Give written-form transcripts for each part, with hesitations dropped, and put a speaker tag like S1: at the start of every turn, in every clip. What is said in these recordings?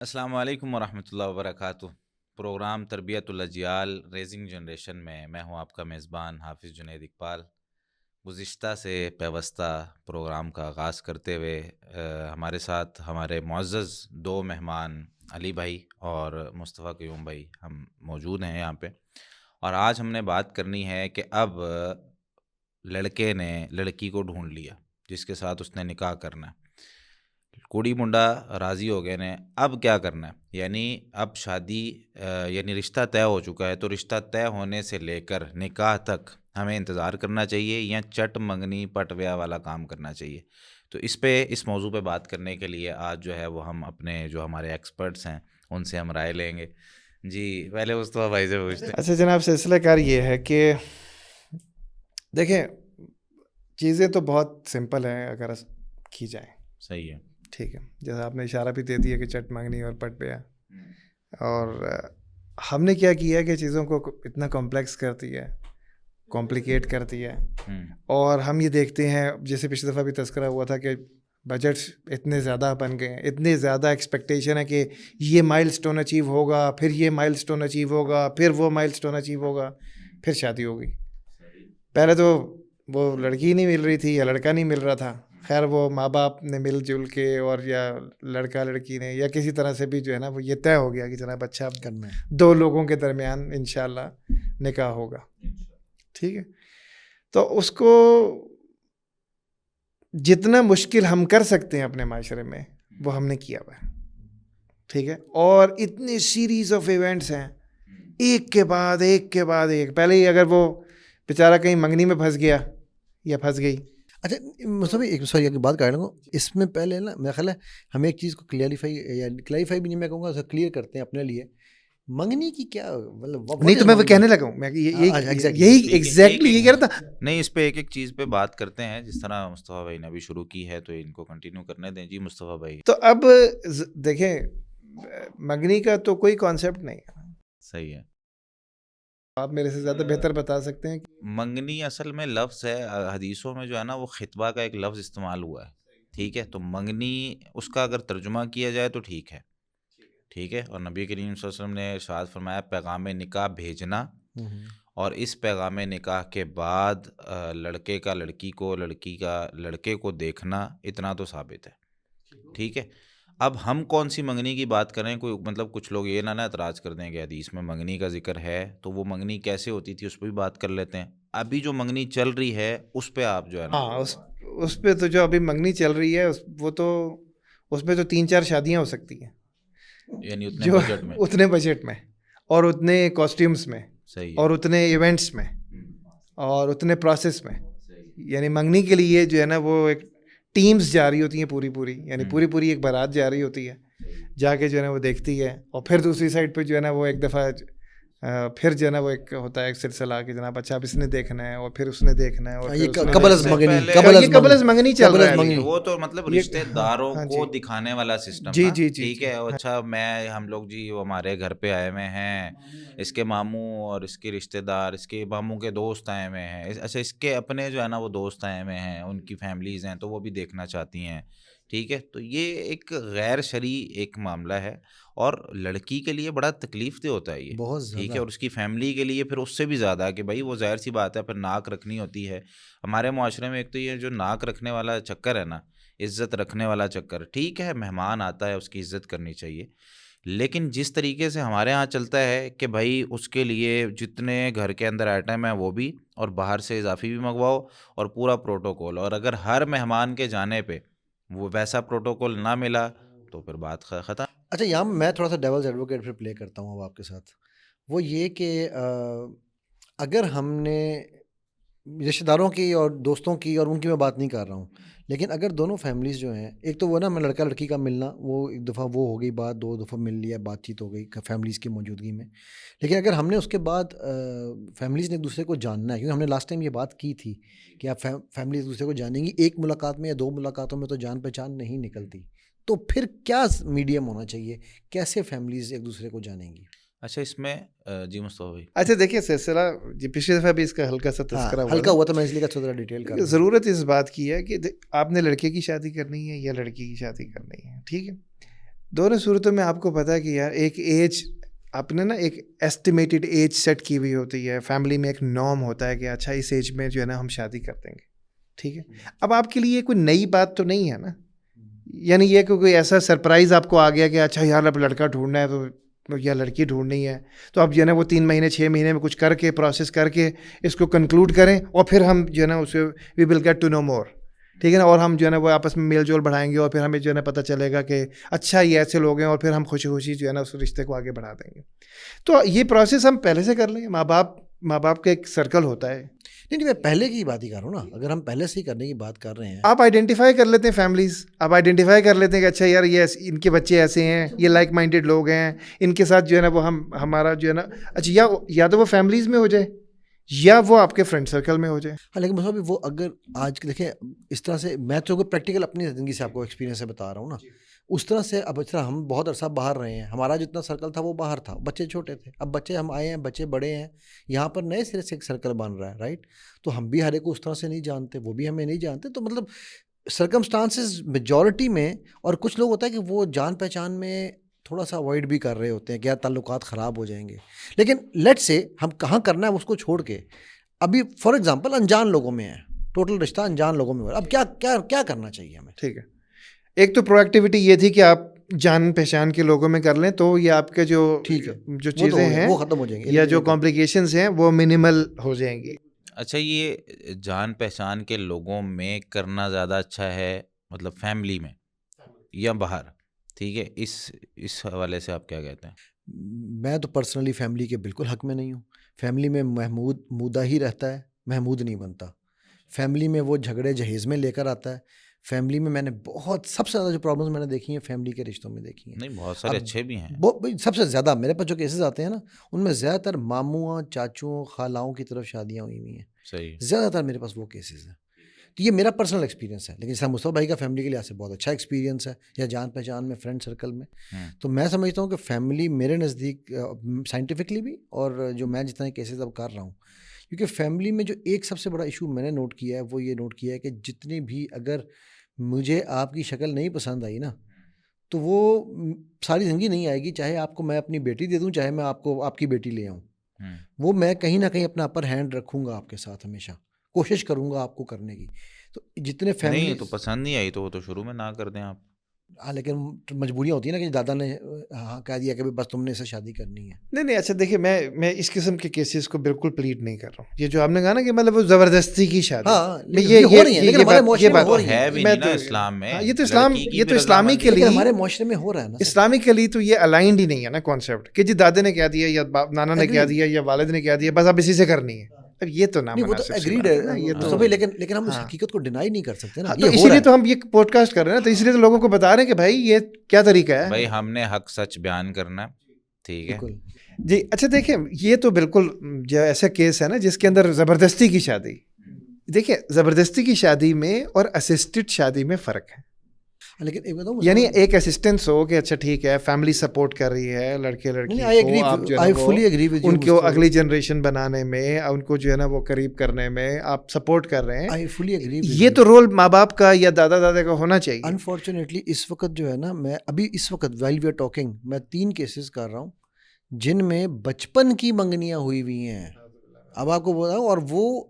S1: السلام علیکم ورحمۃ اللہ وبرکاتہ۔ پروگرام تربیت الاجیال ریزنگ جنریشن میں ہوں آپ کا میزبان حافظ جنید اقبال۔ گزشتہ سے پیوستہ پروگرام کا آغاز کرتے ہوئے ہمارے ساتھ ہمارے معزز دو مہمان علی بھائی اور مصطفیٰ قیوم بھائی ہم موجود ہیں یہاں پہ، اور آج ہم نے بات کرنی ہے کہ اب لڑکے نے لڑکی کو ڈھونڈ لیا جس کے ساتھ اس نے نکاح کرنا ہے، کوڑی منڈا راضی ہو گئے نے، اب کیا کرنا ہے؟ یعنی اب شادی یعنی رشتہ طے ہو چکا ہے، تو رشتہ طے ہونے سے لے کر نکاح تک ہمیں انتظار کرنا چاہیے یا چٹ منگنی پٹ ویا والا کام کرنا چاہیے؟ تو اس موضوع پہ بات کرنے کے لیے آج جو ہے وہ ہم اپنے جو ہمارے ایکسپرٹس ہیں ان سے ہم رائے لیں گے۔ جی پہلے مصطفیٰ بھائی سے پوچھتے ہیں۔
S2: اچھا جناب، سلسلہ کار یہ ہے کہ دیکھیں چیزیں تو بہت سمپل ہیں اگر کی جائیں،
S1: صحیح ہے،
S2: ٹھیک ہے، جیسا آپ نے اشارہ بھی دے دیا کہ چٹ مانگنی اور پٹ پیا، اور ہم نے کیا کیا کہ چیزوں کو اتنا کمپلیکس کر دیا ہے، کمپلیکیٹ کر دیا ہے، اور ہم یہ دیکھتے ہیں جیسے پچھلی دفعہ بھی تذکرہ ہوا تھا کہ بجٹس اتنے زیادہ بن گئے ہیں، اتنے زیادہ ایکسپیکٹیشن ہے کہ یہ مائل سٹون اچیو ہوگا، پھر یہ مائل سٹون اچیو ہوگا، پھر وہ مائل سٹون اچیو ہوگا، پھر شادی ہوگی۔ پہلے تو وہ لڑکی نہیں مل رہی تھی یا لڑکا نہیں مل رہا تھا، خیر وہ ماں باپ نے مل جل کے اور یا لڑکا لڑکی نے یا کسی طرح سے بھی جو ہے نا وہ یہ طے ہو گیا کہ جناب اچھا کرنا ہے، دو لوگوں کے درمیان انشاءاللہ نکاح ہوگا، ٹھیک ہے۔ تو اس کو جتنا مشکل ہم کر سکتے ہیں اپنے معاشرے میں وہ ہم نے کیا ہوا ہے، ٹھیک ہے، اور اتنی سیریز آف ایونٹس ہیں ایک کے بعد ایک کے بعد ایک۔ پہلے ہی اگر وہ بیچارہ کہیں منگنی میں پھنس گیا یا پھنس گئی۔
S3: اچھا مصطفیٰ ایک سوری کی بات کر رہا ہوں، اس میں پہلے نا میرا خیال ہے ہمیں ایک چیز کو کلیریفائی بھی نہیں، میں کہوں گا اسے کلیئر کرتے ہیں اپنے لیے، منگنی کی کیا مطلب
S2: نہیں تو میں وہ کہنے لگا ہوں، میں یہی ایگزیکٹلی یہ کہہ رہا تھا۔
S1: نہیں، اس پہ ایک ایک چیز پہ بات کرتے ہیں، جس طرح مصطفیٰ بھائی نے ابھی شروع کی ہے تو ان کو کنٹینیو کرنے دیں۔ جی مصطفیٰ بھائی۔
S2: تو اب دیکھیں منگنی کا تو کوئی کانسیپٹ نہیں ہے،
S1: صحیح ہے،
S2: آپ میرے سے زیادہ بہتر بتا سکتے ہیں۔
S1: منگنی اصل میں لفظ ہے، حدیثوں میں جو ہے نا وہ خطبہ کا ایک لفظ استعمال ہوا ہے، ٹھیک ہے، تو منگنی اس کا اگر ترجمہ کیا جائے تو ٹھیک ہے، ٹھیک ہے، اور نبی کریم صلی اللہ علیہ وسلم نے ارشاد فرمایا پیغام نکاح بھیجنا، اور اس پیغام نکاح کے بعد لڑکے کا لڑکی کو، لڑکی کا لڑکے کو دیکھنا، اتنا تو ثابت ہے، ٹھیک ہے۔ اب ہم کون سی منگنی کی بات کریں؟ کوئی مطلب کچھ لوگ یہ نہ اعتراض کر دیں کہ حدیث میں منگنی کا ذکر ہے تو وہ منگنی کیسے ہوتی تھی، اس پہ بھی بات کر لیتے ہیں۔ ابھی جو منگنی چل رہی ہے اس پہ آپ جو ہے نا،
S2: ہاں اس پہ تو جو ابھی منگنی چل رہی ہے وہ تو اس میں تو 3-4 شادیاں ہو سکتی ہیں،
S1: یعنی اتنے
S2: جو
S1: بجٹ میں،
S2: اتنے بجٹ میں اور اتنے کاسٹیومز میں
S1: صحیح
S2: اور اتنے ایونٹس میں اور اتنے پروسیس میں، یعنی منگنی کے لیے جو ہے نا وہ ایک ٹیمز جا رہی ہوتی ہیں پوری، یعنی پوری ایک بارات جا رہی ہوتی ہے، جا کے جو ہے نا وہ دیکھتی ہے، اور پھر دوسری سائڈ پہ جو ہے نا وہ ایک دفعہ پھر جو ہے نا وہ ایک ہوتا ہے ایک سلسلہ کہ جناب اچھا اب اس نے دیکھنا ہے اور پھر اس نے دیکھنا ہے، اور
S3: یہ قبل از منگنی
S2: چل رہا ہے،
S1: وہ تو مطلب رشتہ داروں کو دکھانے والا سسٹم
S2: جی
S1: نا،
S2: جی
S1: ٹھیک ہے، اچھا ہم لوگ جی وہ ہمارے گھر پہ آئے ہوئے ہیں، اس کے ماموں اور اس کے رشتہ دار، اس کے ماموں کے دوست آئے ہوئے ہیں، اچھا اس کے اپنے جو ہے نا وہ دوست آئے ہوئے ہیں، ان کی فیملیز ہیں تو وہ بھی دیکھنا چاہتی ہیں، ٹھیک ہے، تو یہ ایک غیر شرعی ایک معاملہ ہے، اور لڑکی کے لیے بڑا تکلیف دہ ہوتا ہے یہ
S3: بہت
S1: ٹھیک
S3: زیادہ،
S1: ہے، اور اس کی فیملی کے لیے پھر اس سے بھی زیادہ کہ بھائی وہ ظاہر سی بات ہے پھر ناک رکھنی ہوتی ہے ہمارے معاشرے میں۔ ایک تو یہ جو ناک رکھنے والا چکر ہے نا، عزت رکھنے والا چکر، ٹھیک ہے، مہمان آتا ہے اس کی عزت کرنی چاہیے، لیکن جس طریقے سے ہمارے ہاں چلتا ہے کہ بھائی اس کے لیے جتنے گھر کے اندر آئٹم ہیں وہ بھی، اور باہر سے اضافی بھی منگواؤ، اور پورا پروٹوکول، اور اگر ہر مہمان کے جانے پہ وہ ویسا پروٹوکول نہ ملا تو پھر بات ختم۔
S3: اچھا یہاں میں تھوڑا سا ڈیولز ایڈوکیٹ پھر پلے کرتا ہوں اب آپ کے ساتھ، وہ یہ کہ اگر ہم نے رشتہ داروں کی اور دوستوں کی اور ان کی میں بات نہیں کر رہا ہوں، لیکن اگر دونوں فیملیز جو ہیں، ایک تو وہ نا میں لڑکا لڑکی کا ملنا، وہ ایک دفعہ وہ ہو گئی بات، 2 دفعہ مل لیا، بات چیت ہو گئی فیملیز کی موجودگی میں، لیکن اگر ہم نے اس کے بعد فیملیز نے ایک دوسرے کو جاننا ہے، کیونکہ ہم نے لاسٹ ٹائم یہ بات کی تھی کہ آپ فیملیز ایک دوسرے کو جانیں گی، ایک ملاقات میں یا 2 ملاقاتوں میں تو جان پہچان نہیں نکلتی، تو پھر کیا میڈیم ہونا چاہیے، کیسے فیملیز ایک دوسرے کو جانیں گی؟
S1: اچھا اس میں جی مصطفیٰ بھائی،
S2: اچھا دیکھیے سلسلہ جی پچھلی دفعہ بھی اس کا ہلکا سا تذکرہ
S3: ہوا تو میں اس لیے تھوڑا ڈیٹیل کر
S2: ضرورت اس بات کی ہے کہ آپ نے لڑکے کی شادی کرنی ہے یا لڑکی کی شادی کرنی ہے، ٹھیک ہے، دونوں صورتوں میں آپ کو پتہ ہے کہ یار ایک ایج آپ نے نا ایک ایسٹیمیٹڈ ایج سیٹ کی ہوئی ہوتی ہے, فیملی میں ایک نارم ہوتا ہے کہ اچھا اس ایج میں جو ہے نا ہم شادی کر دیں گے, ٹھیک ہے. اب آپ کے لیے کوئی نئی بات تو نہیں ہے نا, یعنی یہ کہ کوئی ایسا سرپرائز آپ کو آ گیا کہ اچھا یار اب لڑکا ڈھونڈنا ہے تو یا لڑکی ڈھونڈنی ہے, تو اب جو ہے نا وہ 3 مہینے 6 مہینے میں کچھ کر کے پروسیس کر کے اس کو کنکلوڈ کریں اور پھر ہم جو ہے نا اسے وی ول گیٹ ٹو نو مور, ٹھیک ہے نا, اور ہم جو ہے نا وہ آپس میں میل جول بڑھائیں گے اور پھر ہمیں جو ہے نا پتہ چلے گا کہ اچھا یہ ایسے لوگ ہیں, اور پھر ہم خوشی خوشی جو ہے نا اس رشتے کو آگے بڑھا دیں گے. تو یہ پروسیس ہم پہلے سے کر لیں. ماں باپ کا ایک سرکل ہوتا ہے.
S3: نہیں میں پہلے کی بات ہی کر رہا ہوں نا, اگر ہم پہلے سے ہی کرنے کی بات کر رہے ہیں,
S2: آپ آئیڈینٹیفائی کر لیتے ہیں فیملیز, آپ آئیڈینٹیفائی کر لیتے ہیں کہ اچھا یار یہ ان کے بچے ایسے ہیں, یہ لائک مائنڈیڈ لوگ ہیں, ان کے ساتھ جو ہے نا وہ ہمارا جو ہے نا اچھا یا تو وہ فیملیز میں ہو جائے یا وہ آپ کے فرینڈ سرکل میں ہو جائے.
S3: ہاں لیکن مصعب وہ اگر آج دیکھیں اس طرح سے, میں تو پریکٹیکل اپنی زندگی سے آپ کو ایکسپیرینس سے بتا رہا ہوں نا, اس طرح سے اب اس طرح ہم بہت عرصہ باہر رہے ہیں, ہمارا جتنا سرکل تھا وہ باہر تھا, بچے چھوٹے تھے, اب بچے ہم آئے ہیں, بچے بڑے ہیں, یہاں پر نئے سرے سے ایک سرکل بن رہا ہے, رائٹ. تو ہم بھی ہر ایک کو اس طرح سے نہیں جانتے, وہ بھی ہمیں نہیں جانتے, تو مطلب سرکمسٹانسز میجورٹی میں, اور کچھ لوگ ہوتا ہے کہ وہ جان پہچان میں تھوڑا سا اوائڈ بھی کر رہے ہوتے ہیں کہ یار تعلقات خراب ہو جائیں گے, لیکن لیٹ سے ہم کہاں کرنا ہے اس کو چھوڑ کے, ابھی فار ایگزامپل انجان لوگوں میں ہے, ٹوٹل رشتہ انجان لوگوں میں ہو رہا ہے, اب کیا کرنا چاہیے ہمیں؟
S2: ٹھیک ہے, ایک تو پرویکٹیوٹی یہ تھی کہ آپ جان پہچان کے لوگوں میں کر لیں تو یہ آپ کے جو چیزیں ہیں
S3: وہ ختم ہو جائیں گی,
S2: یا جو کمپلیکیشنز ہیں وہ منیمل ہو جائیں گی.
S1: اچھا یہ جان پہچان کے لوگوں میں کرنا زیادہ اچھا ہے, مطلب فیملی میں یا باہر, ٹھیک ہے, اس حوالے سے آپ کیا کہتے ہیں؟
S3: میں تو پرسنلی فیملی کے بالکل حق میں نہیں ہوں. فیملی میں محمود مودہ ہی رہتا ہے, محمود نہیں بنتا. فیملی میں وہ جھگڑے جہیز میں لے کر آتا ہے. فیملی میں میں نے بہت سب سے زیادہ جو پرابلمس میں نے دیکھی ہیں فیملی کے رشتوں میں دیکھی ہیں.
S1: نہیں بہت سارے اچھے بھی ہیں,
S3: سب سے زیادہ میرے پاس جو کیسز آتے ہیں نا ان میں زیادہ تر ماموں چاچوں خالاؤں کی طرف شادیاں ہوئی ہوئی ہیں,
S1: صحیح,
S3: زیادہ تر میرے پاس وہ کیسز ہیں. تو یہ میرا پرسنل ایکسپیرینس ہے, لیکن سر مصطفیٰ بھائی کا فیملی کے لحاظ سے بہت اچھا ایکسپیرینس ہے, یا جان پہچان میں فرینڈ سرکل میں. تو میں سمجھتا ہوں کہ فیملی میرے نزدیک سائنٹیفکلی بھی, اور جو میں جتنے کیسز اب کر رہا ہوں, کیونکہ فیملی میں جو ایک سب سے بڑا ایشو میں نے نوٹ کیا ہے وہ یہ نوٹ کیا ہے کہ جتنی بھی اگر مجھے آپ کی شکل نہیں پسند آئی نا تو وہ ساری زندگی نہیں آئے گی, چاہے آپ کو میں اپنی بیٹی دے دوں, چاہے میں آپ کو آپ کی بیٹی لے آؤں, وہ میں کہیں نہ کہیں اپنا اپر ہینڈ رکھوں گا آپ کے ساتھ, ہمیشہ کوشش کروں گا آپ کو کرنے کی. تو جتنے فیملی
S1: نہیں تو پسند نہیں آئی تو وہ تو شروع میں نہ کر دیں آپ.
S3: ہاں لیکن مجبوریاں ہوتی ہیں نا کہ دادا نے ہاں کہہ دیا کہ بس تم نے اسے شادی کرنی ہے.
S2: نہیں اچھا دیکھیے میں اس قسم کے کیسز کو بالکل پلیٹ نہیں کر رہا ہوں. یہ جو آپ نے کہا نا کہ مطلب وہ زبردستی کی شادی,
S3: ہاں یہ ہو رہی ہے, لیکن ہمارے معاشرے میں ہو رہی
S1: ہے بھی نہیں نا اسلام میں.
S2: یہ تو اسلام, یہ تو اسلامی کے لیے
S3: ہمارے معاشرے میں ہو رہا ہے نا,
S2: اسلامی کے لیے تو یہ الائنڈ ہی نہیں ہے نا کانسیپٹ کہ جی دادے نے کیا دیا یا نانا نے کیا دیا یا والد نے کیا دیا, بس اب اسی سے کرنی ہے. اب یہ تو نہ
S3: وہ تو ایگریڈ ہے, لیکن ہم اس حقیقت کو ڈینائی نہیں کر سکتے نا.
S2: تو اسی لیے تو ہم یہ پوڈ کاسٹ کر رہے ہیں نا, تو اس لیے تو لوگوں کو بتا رہے ہیں کہ بھائی یہ کیا طریقہ ہے.
S1: بھائی ہم نے حق سچ بیان کرنا, ٹھیک ہے
S2: جی. اچھا دیکھیں یہ تو بالکل جو ایسا کیس ہے نا جس کے اندر زبردستی کی شادی, دیکھیں زبردستی کی شادی میں اور اسسٹڈ شادی میں فرق ہے.
S3: لیکن
S2: یعنی ایک اسسٹنس ہو کہ اچھا ٹھیک ہے فیملی سپورٹ کر رہی ہے لڑکے لڑکی کو, آپ جو ہے ان کو اگلی جنریشن بنانے میں, ان کو جو ہے نا وہ قریب کرنے میں آپ سپورٹ کر رہے ہیں, یہ تو رول ماں باپ کا یا دادا دادا کا ہونا چاہیے.
S3: انفارچونیٹلی اس وقت جو ہے نا, میں ابھی اس وقت وائل وی آر ٹاکنگ میں 3 کیسز کر رہا ہوں جن میں بچپن کی منگنیاں ہوئی ہوئی ہیں. اب آپ کو بول رہا ہوں, اور وہ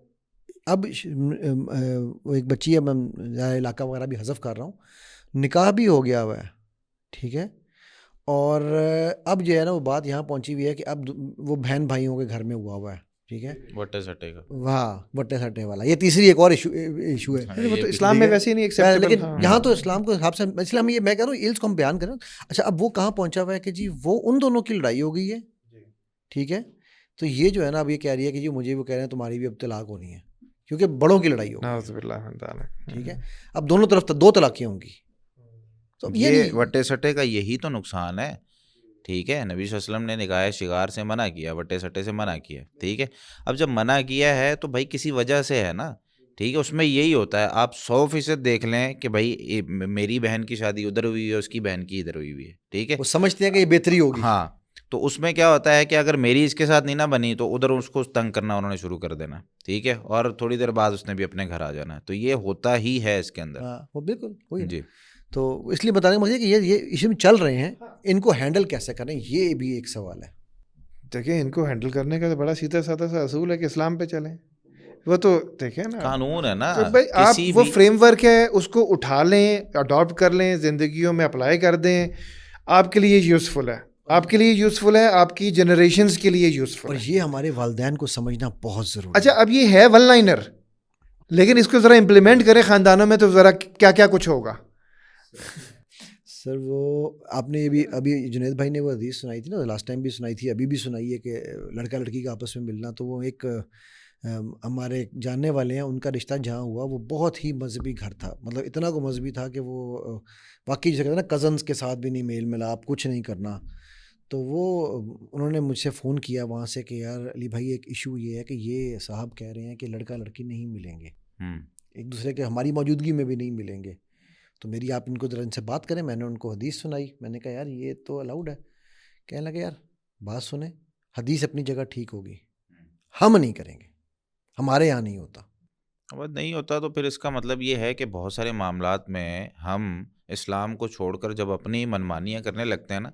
S3: اب ایک بچی ہے, میں علاقہ وغیرہ بھی حذف کر رہا ہوں, نکاح بھی ہو گیا ہوا ہے, ٹھیک ہے, اور اب جو ہے نا وہ بات یہاں پہنچی ہوئی ہے کہ اب وہ بہن بھائیوں کے گھر میں ہوا ہے, ٹھیک ہے,
S1: وٹے سٹے کا,
S3: ہاں وٹے سٹے والا. یہ تیسری ایک اور ایشو ہے,
S2: وہ تو اسلام میں ویسے ہی نہیں ایکسیپٹیبل,
S3: لیکن یہاں تو اسلام کے حساب سے اسلام یہ میں کہہ رہا ہوں ایلس کو ہم بیان کریں. اچھا اب وہ کہاں پہنچا ہوا ہے کہ جی وہ ان دونوں کی لڑائی ہو گئی ہے, ٹھیک ہے, تو یہ جو ہے نا اب یہ کہہ رہی ہے کہ جی مجھے وہ کہہ رہے ہیں تمہاری بھی اب طلاق ہونی ہے کیونکہ بڑوں کی لڑائی ہو, ٹھیک ہے, اب دونوں طرف 2 طلاقیں ہوں گی.
S1: یہ وٹے سٹے کا یہی تو نقصان ہے, ٹھیک ہے. نبی صلی اللہ علیہ وسلم نے نکاح شکار سے منع کیا, وٹے سٹے سے منع کیا, ٹھیک ہے. اب جب منع کیا ہے تو بھائی کسی وجہ سے ہے نا, ٹھیک ہے, اس میں یہی ہوتا ہے آپ 100% دیکھ لیں کہ بھائی میری بہن کی شادی ادھر ہوئی ہے, اس کی بہن کی ادھر ہوئی ہے, ٹھیک ہے,
S3: وہ سمجھتے ہیں کہ یہ بہتری ہوگی.
S1: ہاں, تو اس میں کیا ہوتا ہے کہ اگر میری اس کے ساتھ نہیں نہ بنی تو ادھر اس کو تنگ کرنا انہوں نے شروع کر دینا, ٹھیک ہے, اور تھوڑی دیر بعد اس نے بھی اپنے گھر آ جانا. تو یہ ہوتا ہی ہے اس کے اندر.
S3: وہ بالکل وہی
S1: جی.
S3: تو اس لیے بتانے کا مقصد ہے کہ یہ ایشو چل رہے ہیں، ان کو ہینڈل کیسے کریں یہ بھی ایک سوال ہے.
S2: دیکھیں ان کو ہینڈل کرنے کا تو بڑا سیدھا سادہ سا اصول ہے کہ اسلام پہ چلیں. وہ تو دیکھیں نا
S1: قانون ہے نا
S2: بھائی، آپ
S1: کسی
S2: وہ
S1: بھی
S2: فریم ورک ہے اس کو اٹھا لیں، اڈاپٹ کر لیں، زندگیوں میں اپلائی کر دیں. آپ کے لیے یوزفل ہے، آپ کے لیے یوزفل ہے، آپ کی جنریشنز کے لیے یوزفل
S3: اور
S2: ہے.
S3: یہ ہمارے والدین کو سمجھنا بہت ضروری
S2: اچھا
S3: ہے.
S2: اب یہ ہے ون لائنر، لیکن اس کو ذرا امپلیمنٹ کریں خاندانوں میں تو ذرا کیا کیا کچھ ہوگا.
S3: سر وہ آپ نے ابھی جنید بھائی نے وہ حدیث سنائی تھی نا، لاسٹ ٹائم بھی سنائی تھی، ابھی بھی سنائی ہے کہ لڑکا لڑکی کا آپس میں ملنا. تو وہ ایک ہمارے جاننے والے ہیں، ان کا رشتہ جہاں ہوا وہ بہت ہی مذہبی گھر تھا، مطلب اتنا کو مذہبی تھا کہ وہ واقعی جیسے کہتے ہیں نا کزنس کے ساتھ بھی نہیں میل ملاپ، کچھ نہیں کرنا. تو وہ انہوں نے مجھ سے فون کیا وہاں سے کہ یار علی بھائی ایک ایشو یہ ہے کہ یہ صاحب کہہ رہے ہیں کہ لڑکا لڑکی نہیں ملیں گے، ایک دوسرے کے ہماری موجودگی میں بھی نہیں ملیں گے. تو میری آپ ان کو ذرا ان سے بات کریں. میں نے ان کو حدیث سنائی، میں نے کہا یار یہ تو الاؤڈ ہے. کہنے لگے یار بات سنیں، حدیث اپنی جگہ ٹھیک ہوگی، ہم نہیں کریں گے، ہمارے یہاں نہیں ہوتا.
S1: اب نہیں ہوتا تو پھر اس کا مطلب یہ ہے کہ بہت سارے معاملات میں ہم اسلام کو چھوڑ کر جب اپنی منمانیاں کرنے لگتے ہیں نا،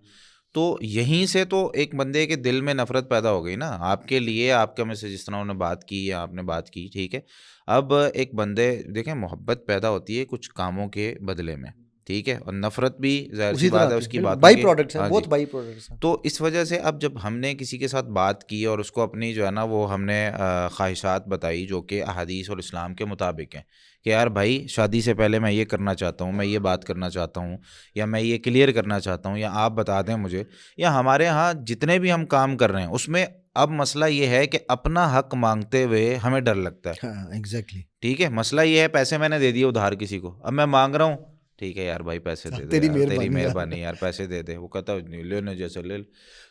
S1: تو یہیں سے تو ایک بندے کے دل میں نفرت پیدا ہو گئی نا. آپ کے لیے آپ کا میں سے جس طرح انہوں نے بات کی یا آپ نے بات کی، ٹھیک ہے، اب ایک بندے دیکھیں محبت پیدا ہوتی ہے کچھ کاموں کے بدلے میں، ٹھیک ہے، اور نفرت بھی ظاہر سی بات ہے اس کی باتوں
S3: بائی
S1: کی.
S3: پروڈکٹس ہیں،
S1: ہاں جی.
S3: بہت بائی پروڈکٹس ہیں.
S1: تو اس وجہ سے اب جب ہم نے کسی کے ساتھ بات کی اور اس کو اپنی جو ہے نا وہ ہم نے خواہشات بتائی جو کہ احادیث اور اسلام کے مطابق ہیں کہ یار بھائی شادی سے پہلے میں یہ کرنا چاہتا ہوں، میں یہ بات کرنا چاہتا ہوں، یا میں یہ کلیئر کرنا چاہتا ہوں، یا آپ بتا دیں مجھے، یا ہمارے ہاں جتنے بھی ہم کام کر رہے ہیں اس میں اب مسئلہ یہ ہے کہ اپنا حق مانگتے ہوئے ہمیں ڈر لگتا ہے.
S3: ہاں ایگزیکٹلی.
S1: ٹھیک ہے، مسئلہ یہ ہے پیسے میں نے دے دیے ادھار کسی کو، اب میں مانگ رہا ہوں، ٹھیک ہے یار بھائی پیسے دے دے
S3: تیری
S1: یار، تیری مہربانی یار پیسے دے دے. وہ کہتا ہے لینے جیسے لے.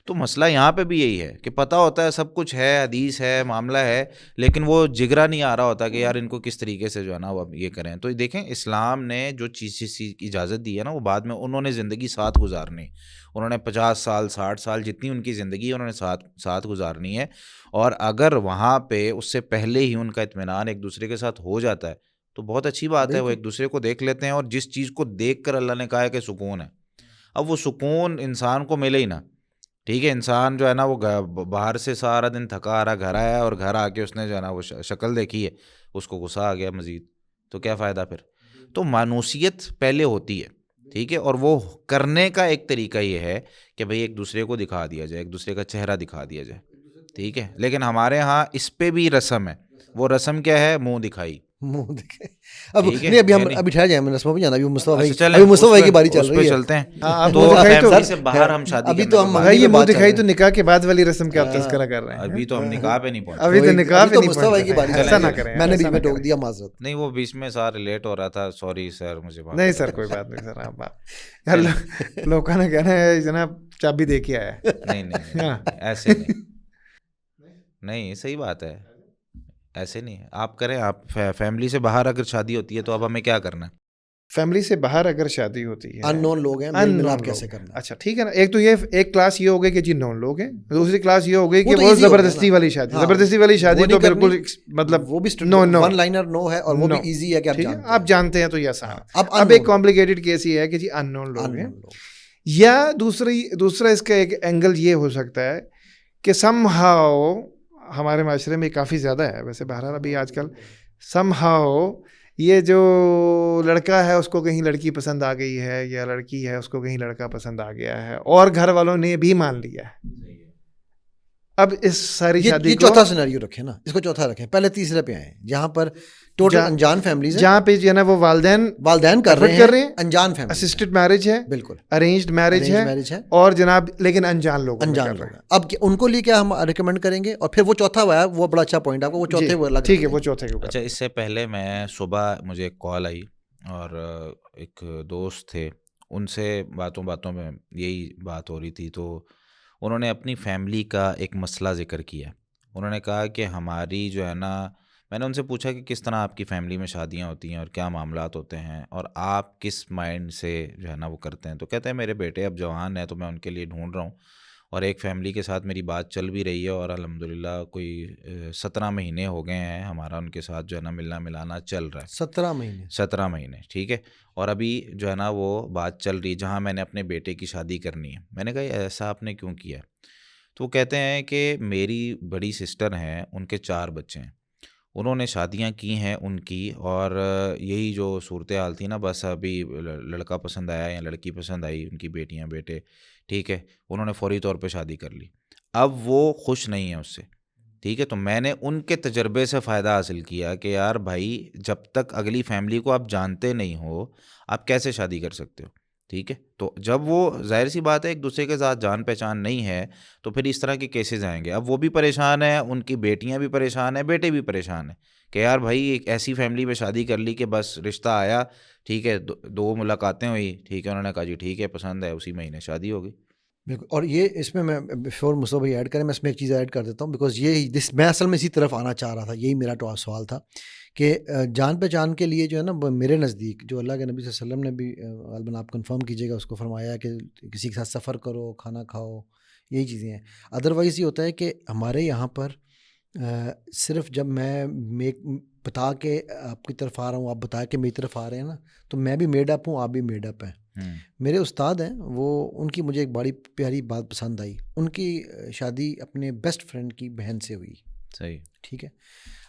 S1: تو مسئلہ یہاں پہ بھی یہی ہے کہ پتہ ہوتا ہے سب کچھ ہے، حدیث ہے، معاملہ ہے، لیکن وہ جگرا نہیں آ رہا ہوتا کہ یار ان کو کس طریقے سے جو ہے نا وہ اب یہ کریں. تو دیکھیں اسلام نے جو چیز کی اجازت دی ہے نا، وہ بعد میں انہوں نے زندگی ساتھ گزارنی، انہوں نے 50 سال 60 سال جتنی ان کی زندگی انہوں نے ساتھ گزارنی ہے. اور اگر وہاں پہ اس سے پہلے ہی ان کا اطمینان ایک دوسرے کے ساتھ ہو جاتا ہے تو بہت اچھی بات ہے، وہ ایک دوسرے کو دیکھ لیتے ہیں، اور جس چیز کو دیکھ کر اللہ نے کہا ہے کہ سکون ہے، اب وہ سکون انسان کو ملے ہی نا. ٹھیک ہے، انسان جو ہے نا وہ باہر سے سارا دن تھکا آ رہا، گھر آیا اور گھر آ کے اس نے جو ہے نا وہ شکل دیکھی ہے، اس کو غصہ آ گیا مزید، تو کیا فائدہ پھر. تو مانوسیت پہلے ہوتی ہے، ٹھیک ہے، اور وہ کرنے کا ایک طریقہ یہ ہے کہ بھئی ایک دوسرے کو دکھا دیا جائے، ایک دوسرے کا چہرہ دکھا دیا جائے، ٹھیک ہے. لیکن ہمارے ہاں اس پہ بھی رسم ہے، وہ رسم کیا ہے، منہ دکھائی.
S3: منہ دکھے. اب نہیں ابھی ہم ابھی ٹھہر جائیں، میں رسموں پہ جانا، ابھی مصطفیٰ بھائی کی باری چل رہی ہے.
S1: چلتے ہیں.
S2: تو
S1: فیملی سے باہر ہم شادی
S3: ابھی
S1: کرنے
S3: تو
S1: کے
S3: ہم
S1: بعد،
S2: بھائی یہ منہ دکھائی تو نکاح کے بعد والی رسم کے آپ تذکرہ کر رہے ہیں.
S1: ابھی تو ہم نکاح پہ نہیں پہنچے،
S2: ابھی تو نکاح پہ نہیں
S3: مصطفیٰ بھائی کی باری
S2: پہنچے. ایسا نہ کریں،
S3: میں نے بیچ میں ٹوک دیا، معذرت.
S1: نہیں وہ بیچ میں سارا لیٹ ہو رہا تھا، سوری سر مجھے.
S2: نہیں سر کوئی بات نہیں سر، آپ لوگوں نے کہنا ہے جناب چابی دے کے آیا.
S1: نہیں ایسے نہیں، صحیح بات ہے، ایسے نہیں. آپ کریں، آپ فیملی سے باہر اگر شادی ہوتی ہے تو اب ہمیں کیا کرنا ہے؟
S2: فیملی سے باہر اگر شادی ہوتی ہے،
S3: ان نون لوگ ہیں، میل ملاپ کیسے کرنا ہے؟
S2: اچھا ٹھیک ہے نا. ایک تو یہ ایک کلاس یہ ہو گئی کہ جی نون لوگ ہیں، دوسری کلاس یہ ہو گئی کہ وہ زبردستی والی شادی. زبردستی والی شادی تو بالکل مطلب
S3: وہ بھی
S2: نو
S3: ون لائنر نو ہے، اور وہ بھی ایزی ہے کہ
S2: آپ جانتے ہیں تو یہ آسان. اب ایک کمپلیکیٹڈ کیس یہ ہے کہ جی ان نون لوگ ہیں. یا دوسرا اس کا ایک اینگل یہ ہو سکتا ہے کہ سم ہاؤ ہمارے معاشرے میں کافی زیادہ ہے ویسے بہرحال ابھی آج کل، سم ہاؤ یہ جو لڑکا ہے اس کو کہیں لڑکی پسند آ گئی ہے، یا لڑکی ہے اس کو کہیں لڑکا پسند آ گیا ہے، اور گھر والوں نے بھی مان لیا ہے. اب اس ساری شادی
S3: یہ چوتھا سینیریو رکھیں نا، اس کو چوتھا رکھیں، پہلے تیسرے پہ آئیں جہاں پر ٹوٹل انجان فیملیز ہیں،
S2: جہاں پہ جو ہے نا وہ والدین
S3: کر رہے ہیں انجان فیملی،
S2: اسسٹڈ میرج ہے،
S3: بالکل
S2: ارینجڈ میرج ہے، اور جناب لیکن انجان لوگ.
S3: اب ان کو لیے کیا ہم ریکمینڈ کریں گے؟ اور پھر وہ چوتھا ہوا ہے، وہ بڑا اچھا پوائنٹ ہے، وہ چوتھے وہ الگ.
S2: ٹھیک ہے، وہ چوتھے کے.
S1: اچھا اس سے پہلے میں صبح مجھے ایک کال آئی اور ایک دوست تھے، ان سے باتوں میں یہی بات ہو رہی تھی. تو انہوں نے اپنی فیملی کا ایک مسئلہ ذکر کیا. انہوں نے کہا کہ ہماری جو ہے نا، میں نے ان سے پوچھا کہ کس طرح آپ کی فیملی میں شادیاں ہوتی ہیں اور کیا معاملات ہوتے ہیں اور آپ کس مائنڈ سے جو ہے نا وہ کرتے ہیں. تو کہتے ہیں میرے بیٹے اب جوان ہیں تو میں ان کے لیے ڈھونڈ رہا ہوں، اور ایک فیملی کے ساتھ میری بات چل بھی رہی ہے اور الحمدللہ کوئی 17 مہینے ہو گئے ہیں ہمارا ان کے ساتھ جو ہے نا ملنا ملانا چل رہا ہے. 17 مہینے ٹھیک ہے. اور ابھی جو ہے نا وہ بات چل رہی ہے جہاں میں نے اپنے بیٹے کی شادی کرنی ہے. میں نے کہا ایسا آپ نے کیوں کیا؟ تو وہ کہتے ہیں کہ میری بڑی سسٹر ہیں, ان کے 4 بچے ہیں, انہوں نے شادیاں کی ہیں ان کی, اور یہی جو صورتحال تھی نا, بس ابھی لڑکا پسند آیا یا لڑکی پسند آئی, ان کی بیٹیاں بیٹے ٹھیک ہے, انہوں نے فوری طور پہ شادی کر لی. اب وہ خوش نہیں ہیں اس سے ٹھیک ہے. تو میں نے ان کے تجربے سے فائدہ حاصل کیا کہ یار بھائی جب تک اگلی فیملی کو آپ جانتے نہیں ہو آپ کیسے شادی کر سکتے ہو ٹھیک ہے. تو جب وہ ظاہر سی بات ہے ایک دوسرے کے ساتھ جان پہچان نہیں ہے تو پھر اس طرح کے کیسز آئیں گے. اب وہ بھی پریشان ہیں, ان کی بیٹیاں بھی پریشان ہیں, بیٹے بھی پریشان ہیں کہ یار بھائی ایک ایسی فیملی پہ شادی کر لی کہ بس رشتہ آیا ٹھیک ہے, 2 ملاقاتیں ہوئی ٹھیک ہے, انہوں نے کہا جی ٹھیک ہے پسند ہے, اسی مہینے شادی ہو گئی.
S3: بالکل. اور یہ اس میں بفور مصطفیٰ بھائی ایڈ کریں, میں اس میں ایک چیز ایڈ کر دیتا ہوں, بیکاز میں اصل میں اسی طرف آنا چاہ رہا تھا. یہی میرا سوال تھا کہ جان پہچان کے لیے جو ہے نا میرے نزدیک جو اللہ کے نبی صلی اللہ علیہ وسلم نے بھی غالباً آپ کنفرم کیجیے گا اس کو فرمایا کہ کسی کے ساتھ سفر کرو, کھانا کھاؤ, یہی چیزیں ہیں. ادروائز یہ ہوتا ہے کہ ہمارے یہاں پر صرف جب میں بتا کے آپ کی طرف آ رہا ہوں, آپ بتا کے میری طرف آ رہے ہیں نا, تو میں بھی میڈ اپ ہوں, آپ بھی میڈ اپ ہیں. میرے استاد ہیں وہ, ان کی مجھے ایک بڑی پیاری بات پسند آئی. ان کی شادی اپنے بیسٹ فرینڈ کی بہن سے ہوئی.
S1: صحیح
S3: ٹھیک ہے.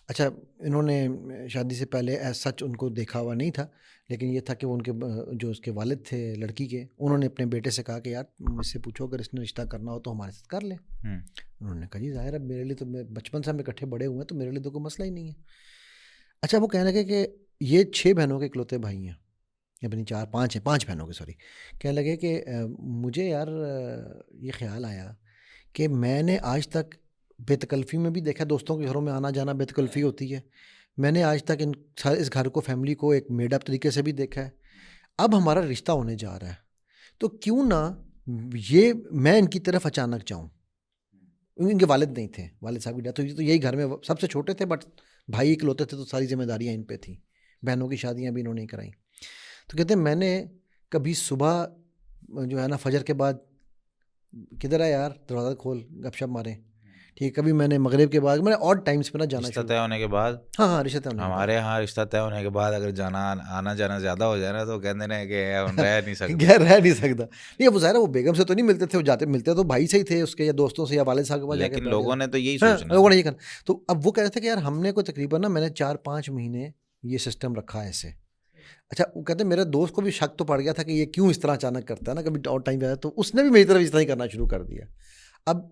S3: اچھا انہوں نے شادی سے پہلے ایز سچ ان کو دیکھا ہوا نہیں تھا, لیکن یہ تھا کہ ان کے جو اس کے والد تھے لڑکی کے, انہوں نے اپنے بیٹے سے کہا کہ یار مجھ سے پوچھو اگر اس نے رشتہ کرنا ہو تو ہمارے ساتھ کر لیں. انہوں نے کہا جی ظاہر ہے میرے لیے تو, میں بچپن سے ہم اکٹھے بڑے ہوئے ہیں تو میرے لیے تو کوئی مسئلہ ہی نہیں ہے. اچھا وہ کہنے لگے کہ یہ 6 بہنوں کے اکلوتے بھائی ہیں, اپنی 5 بہنوں کے, سوری, کہنے لگے کہ مجھے یار یہ خیال آیا کہ میں نے آج تک بے تکلفی میں بھی دیکھا, دوستوں کے گھروں میں آنا جانا بے تکلفی ہوتی ہے, میں نے آج تک اس گھر کو فیملی کو ایک میڈ اپ طریقے سے بھی دیکھا ہے. اب ہمارا رشتہ ہونے جا رہا ہے تو کیوں نہ یہ میں ان کی طرف اچانک جاؤں. ان کے والد نہیں تھے, والد صاحب کی ڈیتھ ہوئی تو یہی گھر میں سب سے چھوٹے تھے, بٹ بھائی اکلوتے تھے تو ساری ذمہ داریاں ان پہ تھیں, بہنوں کی شادیاں بھی انہوں نے کرائیں. تو کہتے ہیں میں نے کبھی صبح جو ہے نا فجر کے بعد کدھر ہے یار دروازہ کھول گپ شپ ماریں, ٹھیک, کبھی میں نے مغرب کے بعد, میں نے آڈ ٹائمس پہ نا جانا
S1: رشتہ طے ہونے کے بعد.
S3: ہاں رشتہ طے ہونے کے بعد.
S1: ہمارے یہاں رشتہ طے ہونے کے بعد اگر آنا جانا زیادہ ہو جائے نا تو کہتے ہیں کہ رہ نہیں سکتا.
S3: رہ نہیں سکتا. نہیں وہ ظاہر ہے وہ بیگم سے تو نہیں ملتے تھے, وہ جاتے ملتے تو بھائی سے ہی تھے اس کے, یا دوستوں سے, یا والد صاحب کے پاس.
S1: لیکن لوگوں نے تو یہی سوچنا,
S3: لوگوں نے یہ کرنا. تو اب وہ کہہ رہے تھے کہ یار ہم نے کوئی تقریباً نا میں نے 4-5 مہینے یہ سسٹم رکھا ہے ایسے. اچھا وہ کہتے ہیں میرے دوست کو بھی شک تو پڑ گیا تھا کہ یہ کیوں اس طرح اچانک کرتا ہے نا, کبھی اور ٹائم پہ آیا تو اس نے بھی میری طرف اس طرح ہی کرنا شروع کر دیا. اب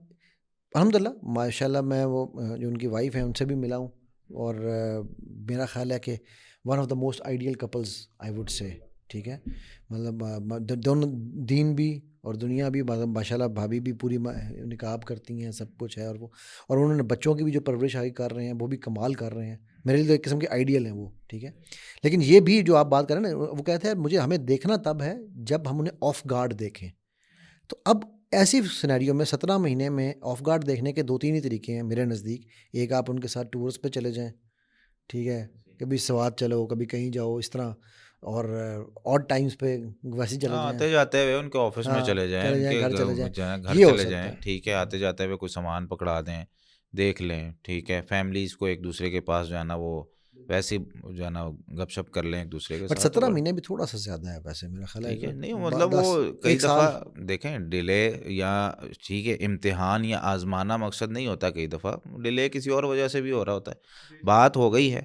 S3: الحمدللہ ماشاء اللہ میں وہ جو ان کی وائف ہیں ان سے بھی ملا ہوں, اور میرا خیال ہے کہ one of the most ideal couples I would say. ٹھیک ہے, مطلب دونوں دین بھی اور دنیا بھی, ماشاء اللہ بھابھی بھی پوری نکاب کرتی ہیں, سب کچھ ہے, اور انہوں نے بچوں کی بھی جو پرورش آگے کر رہے ہیں وہ بھی کمال کر رہے ہیں. میرے لیے تو ایک قسم کے آئیڈیل ہیں وہ. ٹھیک ہے, لیکن یہ بھی جو آپ بات کریں نا, وہ کہتے ہیں مجھے ہمیں دیکھنا تب ہے جب ہم انہیں آف گارڈ دیکھیں. تو اب ایسی سینیریو میں 17 مہینے میں آف گارڈ دیکھنے کے 2-3 ہی طریقے ہیں میرے نزدیک. ایک آپ ان کے ساتھ ٹورس پہ چلے جائیں, ٹھیک ہے, کبھی سوات چلو, کبھی کہیں جاؤ اس طرح, اور آڈ ٹائمز پہ ویسے چلے جائیں,
S1: آتے جاتے ہوئے ان کے آفس میں چلے جائیں,
S3: گھر چلے
S1: جائیں, ٹھیک ہے, آتے جاتے ہوئے کوئی سامان پکڑا دیں, دیکھ لیں, ٹھیک ہے, فیملیز کو ایک دوسرے کے پاس جو ہے نا وہ ویسے جو ہے نا گپ شپ کر لیں ایک دوسرے کے ساتھ.
S3: 17 مہینے بھی تھوڑا سا زیادہ ہے ویسے میرا خیال ہے.
S1: نہیں مطلب وہ کئی دفعہ دیکھیں ڈیلے یا ٹھیک ہے امتحان یا آزمانا مقصد نہیں ہوتا, کئی دفعہ ڈیلے کسی اور وجہ سے بھی ہو رہا ہوتا ہے. بات ہو گئی ہے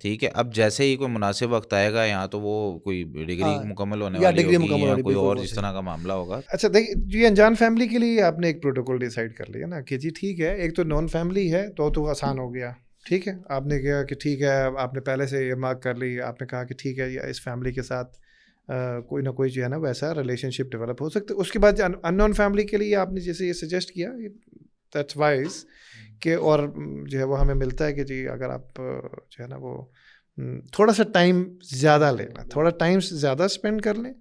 S1: ٹھیک ہے, اب جیسے ہی کوئی مناسب وقت آئے گا, یہاں تو وہ کوئی ڈگری مکمل ہونے والی ہوگی یا کوئی اور جس طرح کا معاملہ ہوگا.
S2: اچھا دیکھیے جی, انجان فیملی کے لیے آپ نے ایک پروٹوکول ڈیسائیڈ کر لیا نا کہ جی ٹھیک ہے, ایک تو نان فیملی ہے تو آسان ہو گیا. ٹھیک ہے, آپ نے کہا کہ ٹھیک ہے, آپ نے پہلے سے یہ مارک کر لی, آپ نے کہا کہ ٹھیک ہے اس فیملی کے ساتھ کوئی نہ کوئی جو ہے نا ویسا ریلیشن شپ ڈیولپ ہو سکتا ہے. اس کے بعد ان نون فیملی کے لیے آپ نے جیسے یہ سجیسٹ کیا, دیٹس وائز کہ, اور جو ہے وہ ہمیں ملتا ہے کہ جی اگر آپ جو ہے نا وہ تھوڑا سا ٹائم زیادہ لینا, تھوڑا ٹائم زیادہ اسپینڈ کر لیں,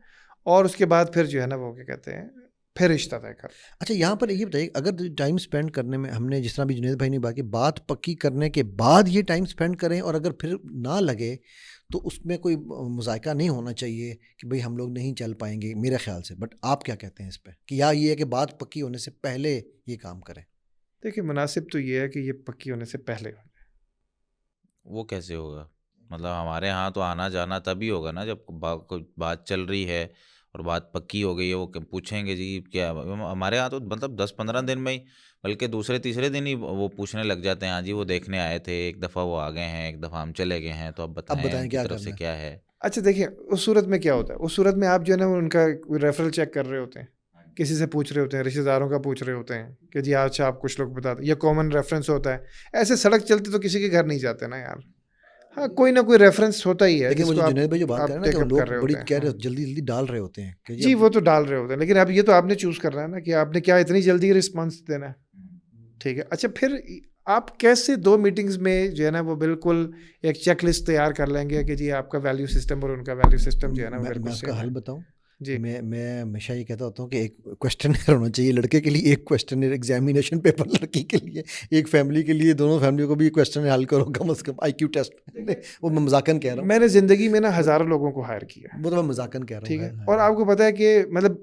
S2: اور اس کے بعد پھر جو ہے نا وہ کیا کہتے ہیں پھر رشتہ طے کر.
S3: اچھا یہاں پر یہ بتائیے, اگر ٹائم اسپینڈ کرنے میں ہم نے جس طرح بھی جنید بھائی نے بات کی, بات پکی کرنے کے بعد یہ ٹائم اسپینڈ کریں, اور اگر پھر نہ لگے تو اس میں کوئی مذائقہ نہیں ہونا چاہیے کہ بھئی ہم لوگ نہیں چل پائیں گے میرے خیال سے. بٹ آپ کیا کہتے ہیں اس پہ کہ یا یہ ہے کہ بات پکی ہونے سے پہلے یہ کام کریں؟
S2: دیکھیں مناسب تو یہ ہے کہ یہ پکی ہونے سے پہلے ہو جائے.
S1: وہ کیسے ہوگا؟ مطلب ہمارے ہاں تو آنا جانا تبھی ہوگا نا جب کوئی بات چل رہی ہے اور بات پکی ہو گئی ہے. وہ پوچھیں گے جی کیا. ہمارے ہاں تو مطلب 10-15 دن میں ہی، بلکہ دوسرے تیسرے دن ہی وہ پوچھنے لگ جاتے ہیں. ہاں جی وہ دیکھنے آئے تھے، ایک دفعہ وہ آ گئے ہیں، ایک دفعہ ہم چلے گئے ہیں، تو اب بتائیں ان کی طرف سے کیا ہے.
S2: اچھا دیکھیں اس صورت میں کیا ہوتا ہے، اس صورت میں آپ جو ہے نا ان کا ریفرل چیک کر رہے ہوتے ہیں، کسی سے پوچھ رہے ہوتے ہیں، رشتہ داروں کا پوچھ رہے ہوتے ہیں کہ جی اچھا آپ کچھ لوگ بتا دیں، یہ کامن ریفرنس ہوتا ہے. ایسے سڑک چلتے تو کسی کے گھر نہیں جاتے نا یار. ہاں کوئی نہ کوئی ریفرنس ہوتا ہی ہے.
S3: لیکن وہ جنید بھائی جو بات کر رہے ہیں نا کہ لوگ بڑی کہہ رہے جلدی جلدی ڈال رہے ہوتے ہیں کہ
S2: جی وہ تو ڈال رہے ہوتے ہیں، لیکن اب یہ تو آپ نے چوز کرنا ہے نا کہ آپ نے کیا اتنی جلدی رسپانس دینا ہے. ٹھیک ہے. اچھا پھر آپ کیسے 2 میٹنگز میں جو ہے نا وہ بالکل ایک چیک لسٹ تیار کر لیں گے کہ جی آپ کا ویلیو سسٹم اور ان کا ویلیو سسٹم جو ہے نا
S3: میں اس کا حل بتاؤں.
S2: جی
S3: میں ہمیشہ یہ کہتا ہوتا ہوں کہ ایک کویسچنر ہونا چاہیے لڑکے کے لیے، ایک کویسچنر ایگزامینیشن پیپر لڑکی کے لیے، ایک فیملی کے لیے، دونوں فیملیوں کو بھی کویسچن حل کرو کم از کم آئی کیو ٹیسٹ. وہ میں مذاکراً کہہ رہا ہوں.
S2: میں نے زندگی میں نا ہزاروں لوگوں کو ہائر کیا.
S3: وہ تو میں مذاکراً کہہ رہا ہوں.
S2: ٹھیک ہے. اور آپ کو پتہ ہے کہ مطلب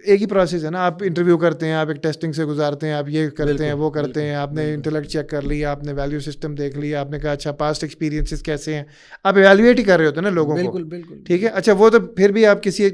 S2: ایک ہی پروسیس ہے نا. آپ انٹرویو کرتے ہیں، آپ ایک ٹیسٹنگ سے گزارتے ہیں، آپ یہ کرتے ہیں وہ کرتے ہیں، آپ نے انٹلیکٹ چیک کر لیا، آپ نے ویلیو سسٹم دیکھ لیا، آپ نے کہا اچھا پاسٹ ایکسپیرینسز کیسے ہیں، آپ ایویلویٹ ہی کر رہے ہوتے ہیں نا لوگوں کو.
S3: بالکل بالکل.
S2: ٹھیک ہے. اچھا وہ تو پھر بھی آپ کسی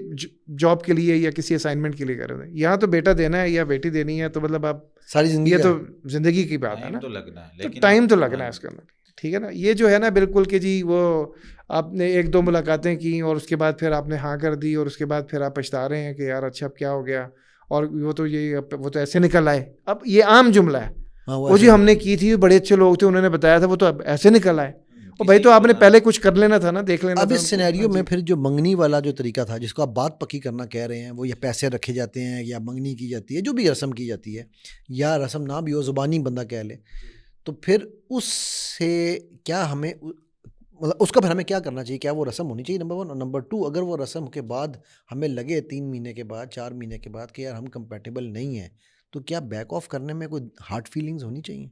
S2: جاب کے لیے یا کسی اسائنمنٹ کے لیے کر رہے ہیں. یہاں تو بیٹا دینا ہے یا بیٹی دینی ہے، تو مطلب آپ
S3: ساری زندگی
S2: یہ تو زندگی کی بات ہے نا، تو ٹائم تو لگنا ہے اس کے اندر. ٹھیک ہے نا. یہ جو ہے نا بالکل کہ جی وہ آپ نے 1-2 ملاقاتیں کی اور اس کے بعد پھر آپ نے ہاں کر دی اور اس کے بعد پھر آپ پچھتا رہے ہیں کہ یار اچھا اب کیا ہو گیا، اور وہ تو ایسے نکل آئے. اب یہ عام جملہ ہے، وہ جی ہم نے کی تھی، بڑے اچھے لوگ تھے، انہوں نے بتایا تھا، وہ تو اب ایسے نکل آئے. اور بھائی تو آپ نے پہلے کچھ کر لینا تھا نا، دیکھ لینا تھا.
S3: اب اس سینیریو میں پھر جو منگنی والا جو طریقہ تھا جس کو آپ بات پکی کرنا کہہ رہے ہیں، وہ یا پیسے رکھے جاتے ہیں یا منگنی کی جاتی ہے، جو بھی رسم کی جاتی ہے، یا رسم نہ بھی ہو زبانی بندہ کہہ لے، تو پھر اس سے کیا ہمیں مطلب اس کا پھر ہمیں کیا کرنا چاہیے؟ کیا وہ رسم ہونی چاہیے نمبر 1؟ اور نمبر 2 اگر وہ رسم کے بعد ہمیں لگے 3 مہینے کے بعد 4 مہینے کے بعد کہ یار ہم کمپیٹیبل نہیں ہیں، تو کیا بیک آف کرنے میں کوئی ہارڈ فیلنگز ہونی چاہیے؟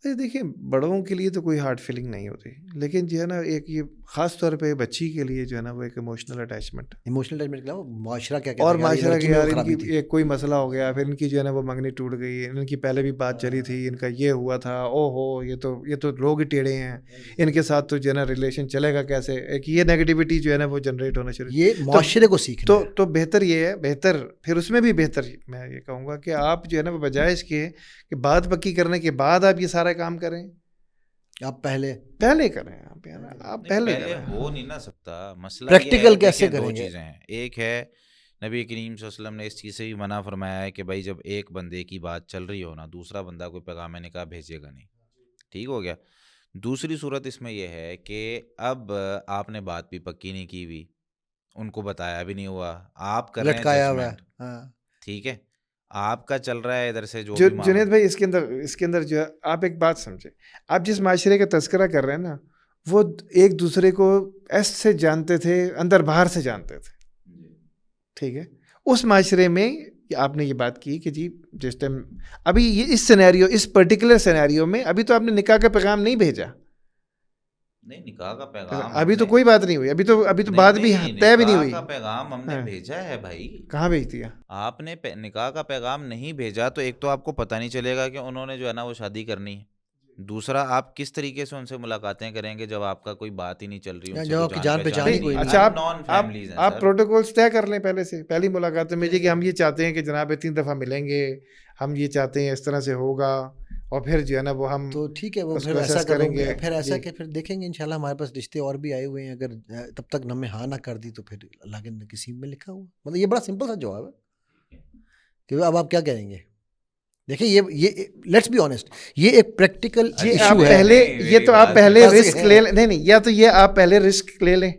S2: دیکھیں بڑوں کے لیے تو کوئی ہارڈ فیلنگ نہیں ہوتی، لیکن جو ہے نا ایک یہ خاص طور پہ بچی کے لیے جو ہے نا وہ ایک ایموشنل اٹیچمنٹ
S3: کے علاوہ معاشرہ کیا کہتا ہے،
S2: اور معاشرہ کے یار ان کی ایک کوئی مسئلہ ہو گیا، پھر ان کی جو ہے نا وہ منگنی ٹوٹ گئی، ان کی پہلے بھی بات چلی تھی، ان کا یہ ہوا تھا، او ہو یہ تو لوگ ہی ٹیڑھے ہیں، ان کے ساتھ تو جو ہے نا ریلیشن چلے گا کیسے. ایک یہ نیگیٹیوٹی جو ہے نا وہ جنریٹ ہونا شروع.
S3: یہ معاشرے کو سیکھنا
S2: تو بہتر یہ ہے، بہتر پھر اس میں بھی بہتر میں یہ کہوں گا کہ آپ جو ہے نا وہ بجائے اس کے کہ بات پکی کرنے کے بعد آپ یہ سارا کام کریں، آپ پہلے کریں. آپ پہلے
S1: ہو نہیں نہ سکتا. مسئلہ
S3: پریکٹیکل کیسے کریں گے؟
S1: 2 چیزیں ہیں. ایک ہے نبی کریم صلی اللہ علیہ وسلم نے اس چیز سے بھی منع فرمایا ہے کہ بھائی جب ایک بندے کی بات چل رہی ہو نا، دوسرا بندہ کوئی پیغام نکاح بھیجے گا نہیں. ٹھیک ہو گیا. دوسری صورت اس میں یہ ہے کہ اب آپ نے بات بھی پکی نہیں کی ہوئی، ان کو بتایا بھی نہیں ہوا، آپ کر رہے ہیں ججمنٹ. ٹھیک ہے. آپ کا چل رہا ہے ادھر سے جو
S2: جنید بھائی اس کے اندر جو ہے آپ ایک بات سمجھیں، آپ جس معاشرے کا تذکرہ کر رہے ہیں نا وہ ایک دوسرے کو ایسے سے جانتے تھے، اندر باہر سے جانتے تھے. ٹھیک ہے. اس معاشرے میں آپ نے یہ بات کی کہ جی جس ٹائم ابھی یہ اس پرٹیکولر سینیریو میں ابھی تو آپ نے نکاح کا پیغام نہیں بھیجا.
S1: نہیں نکاح کا پیغام
S2: ابھی تو کوئی بات نہیں ہوئی، ابھی تو بات بھی طے بھی نہیں ہوئی.
S1: نکاح کا پیغام ہم نے بھیجا ہے بھائی.
S2: کہاں بھیج دیا
S1: آپ نے؟ نکاح کا پیغام نہیں بھیجا تو ایک تو آپ کو پتہ نہیں چلے گا کہ انہوں نے جو ہے نا وہ شادی کرنی ہے. دوسرا آپ کس طریقے سے ان سے ملاقاتیں کریں گے جب آپ کا کوئی بات ہی نہیں چل رہی،
S3: جو جان پہچان ہی کوئی نہیں.
S2: اچھا آپ پروٹوکولز طے کر لیں پہلے سے، پہلی ملاقات میں کہ ہم یہ چاہتے ہیں کہ جناب 3 دفعہ ملیں گے، ہم یہ چاہتے ہیں اس طرح سے ہوگا، اور پھر جو ہے نا وہ ہم
S3: تو ٹھیک ہے وہ پھر ایسا کریں گے، پھر ایسا کہ پھر دیکھیں گے انشاءاللہ ہمارے پاس رشتے اور بھی آئے ہوئے ہیں، اگر تب تک ہمیں ہاں نہ کر دی تو پھر اللہ کے نصیب میں لکھا ہوا. مطلب یہ بڑا سمپل سا جواب ہے کہ اب آپ کیا کہیں گے. دیکھیں یہ لیٹس بی آنیسٹ، یہ ایک پریکٹیکل ایشو ہے.
S2: یہ تو آپ پہلے رسک لے لیں، نہیں یا تو یہ آپ پہلے رسک لے لیں،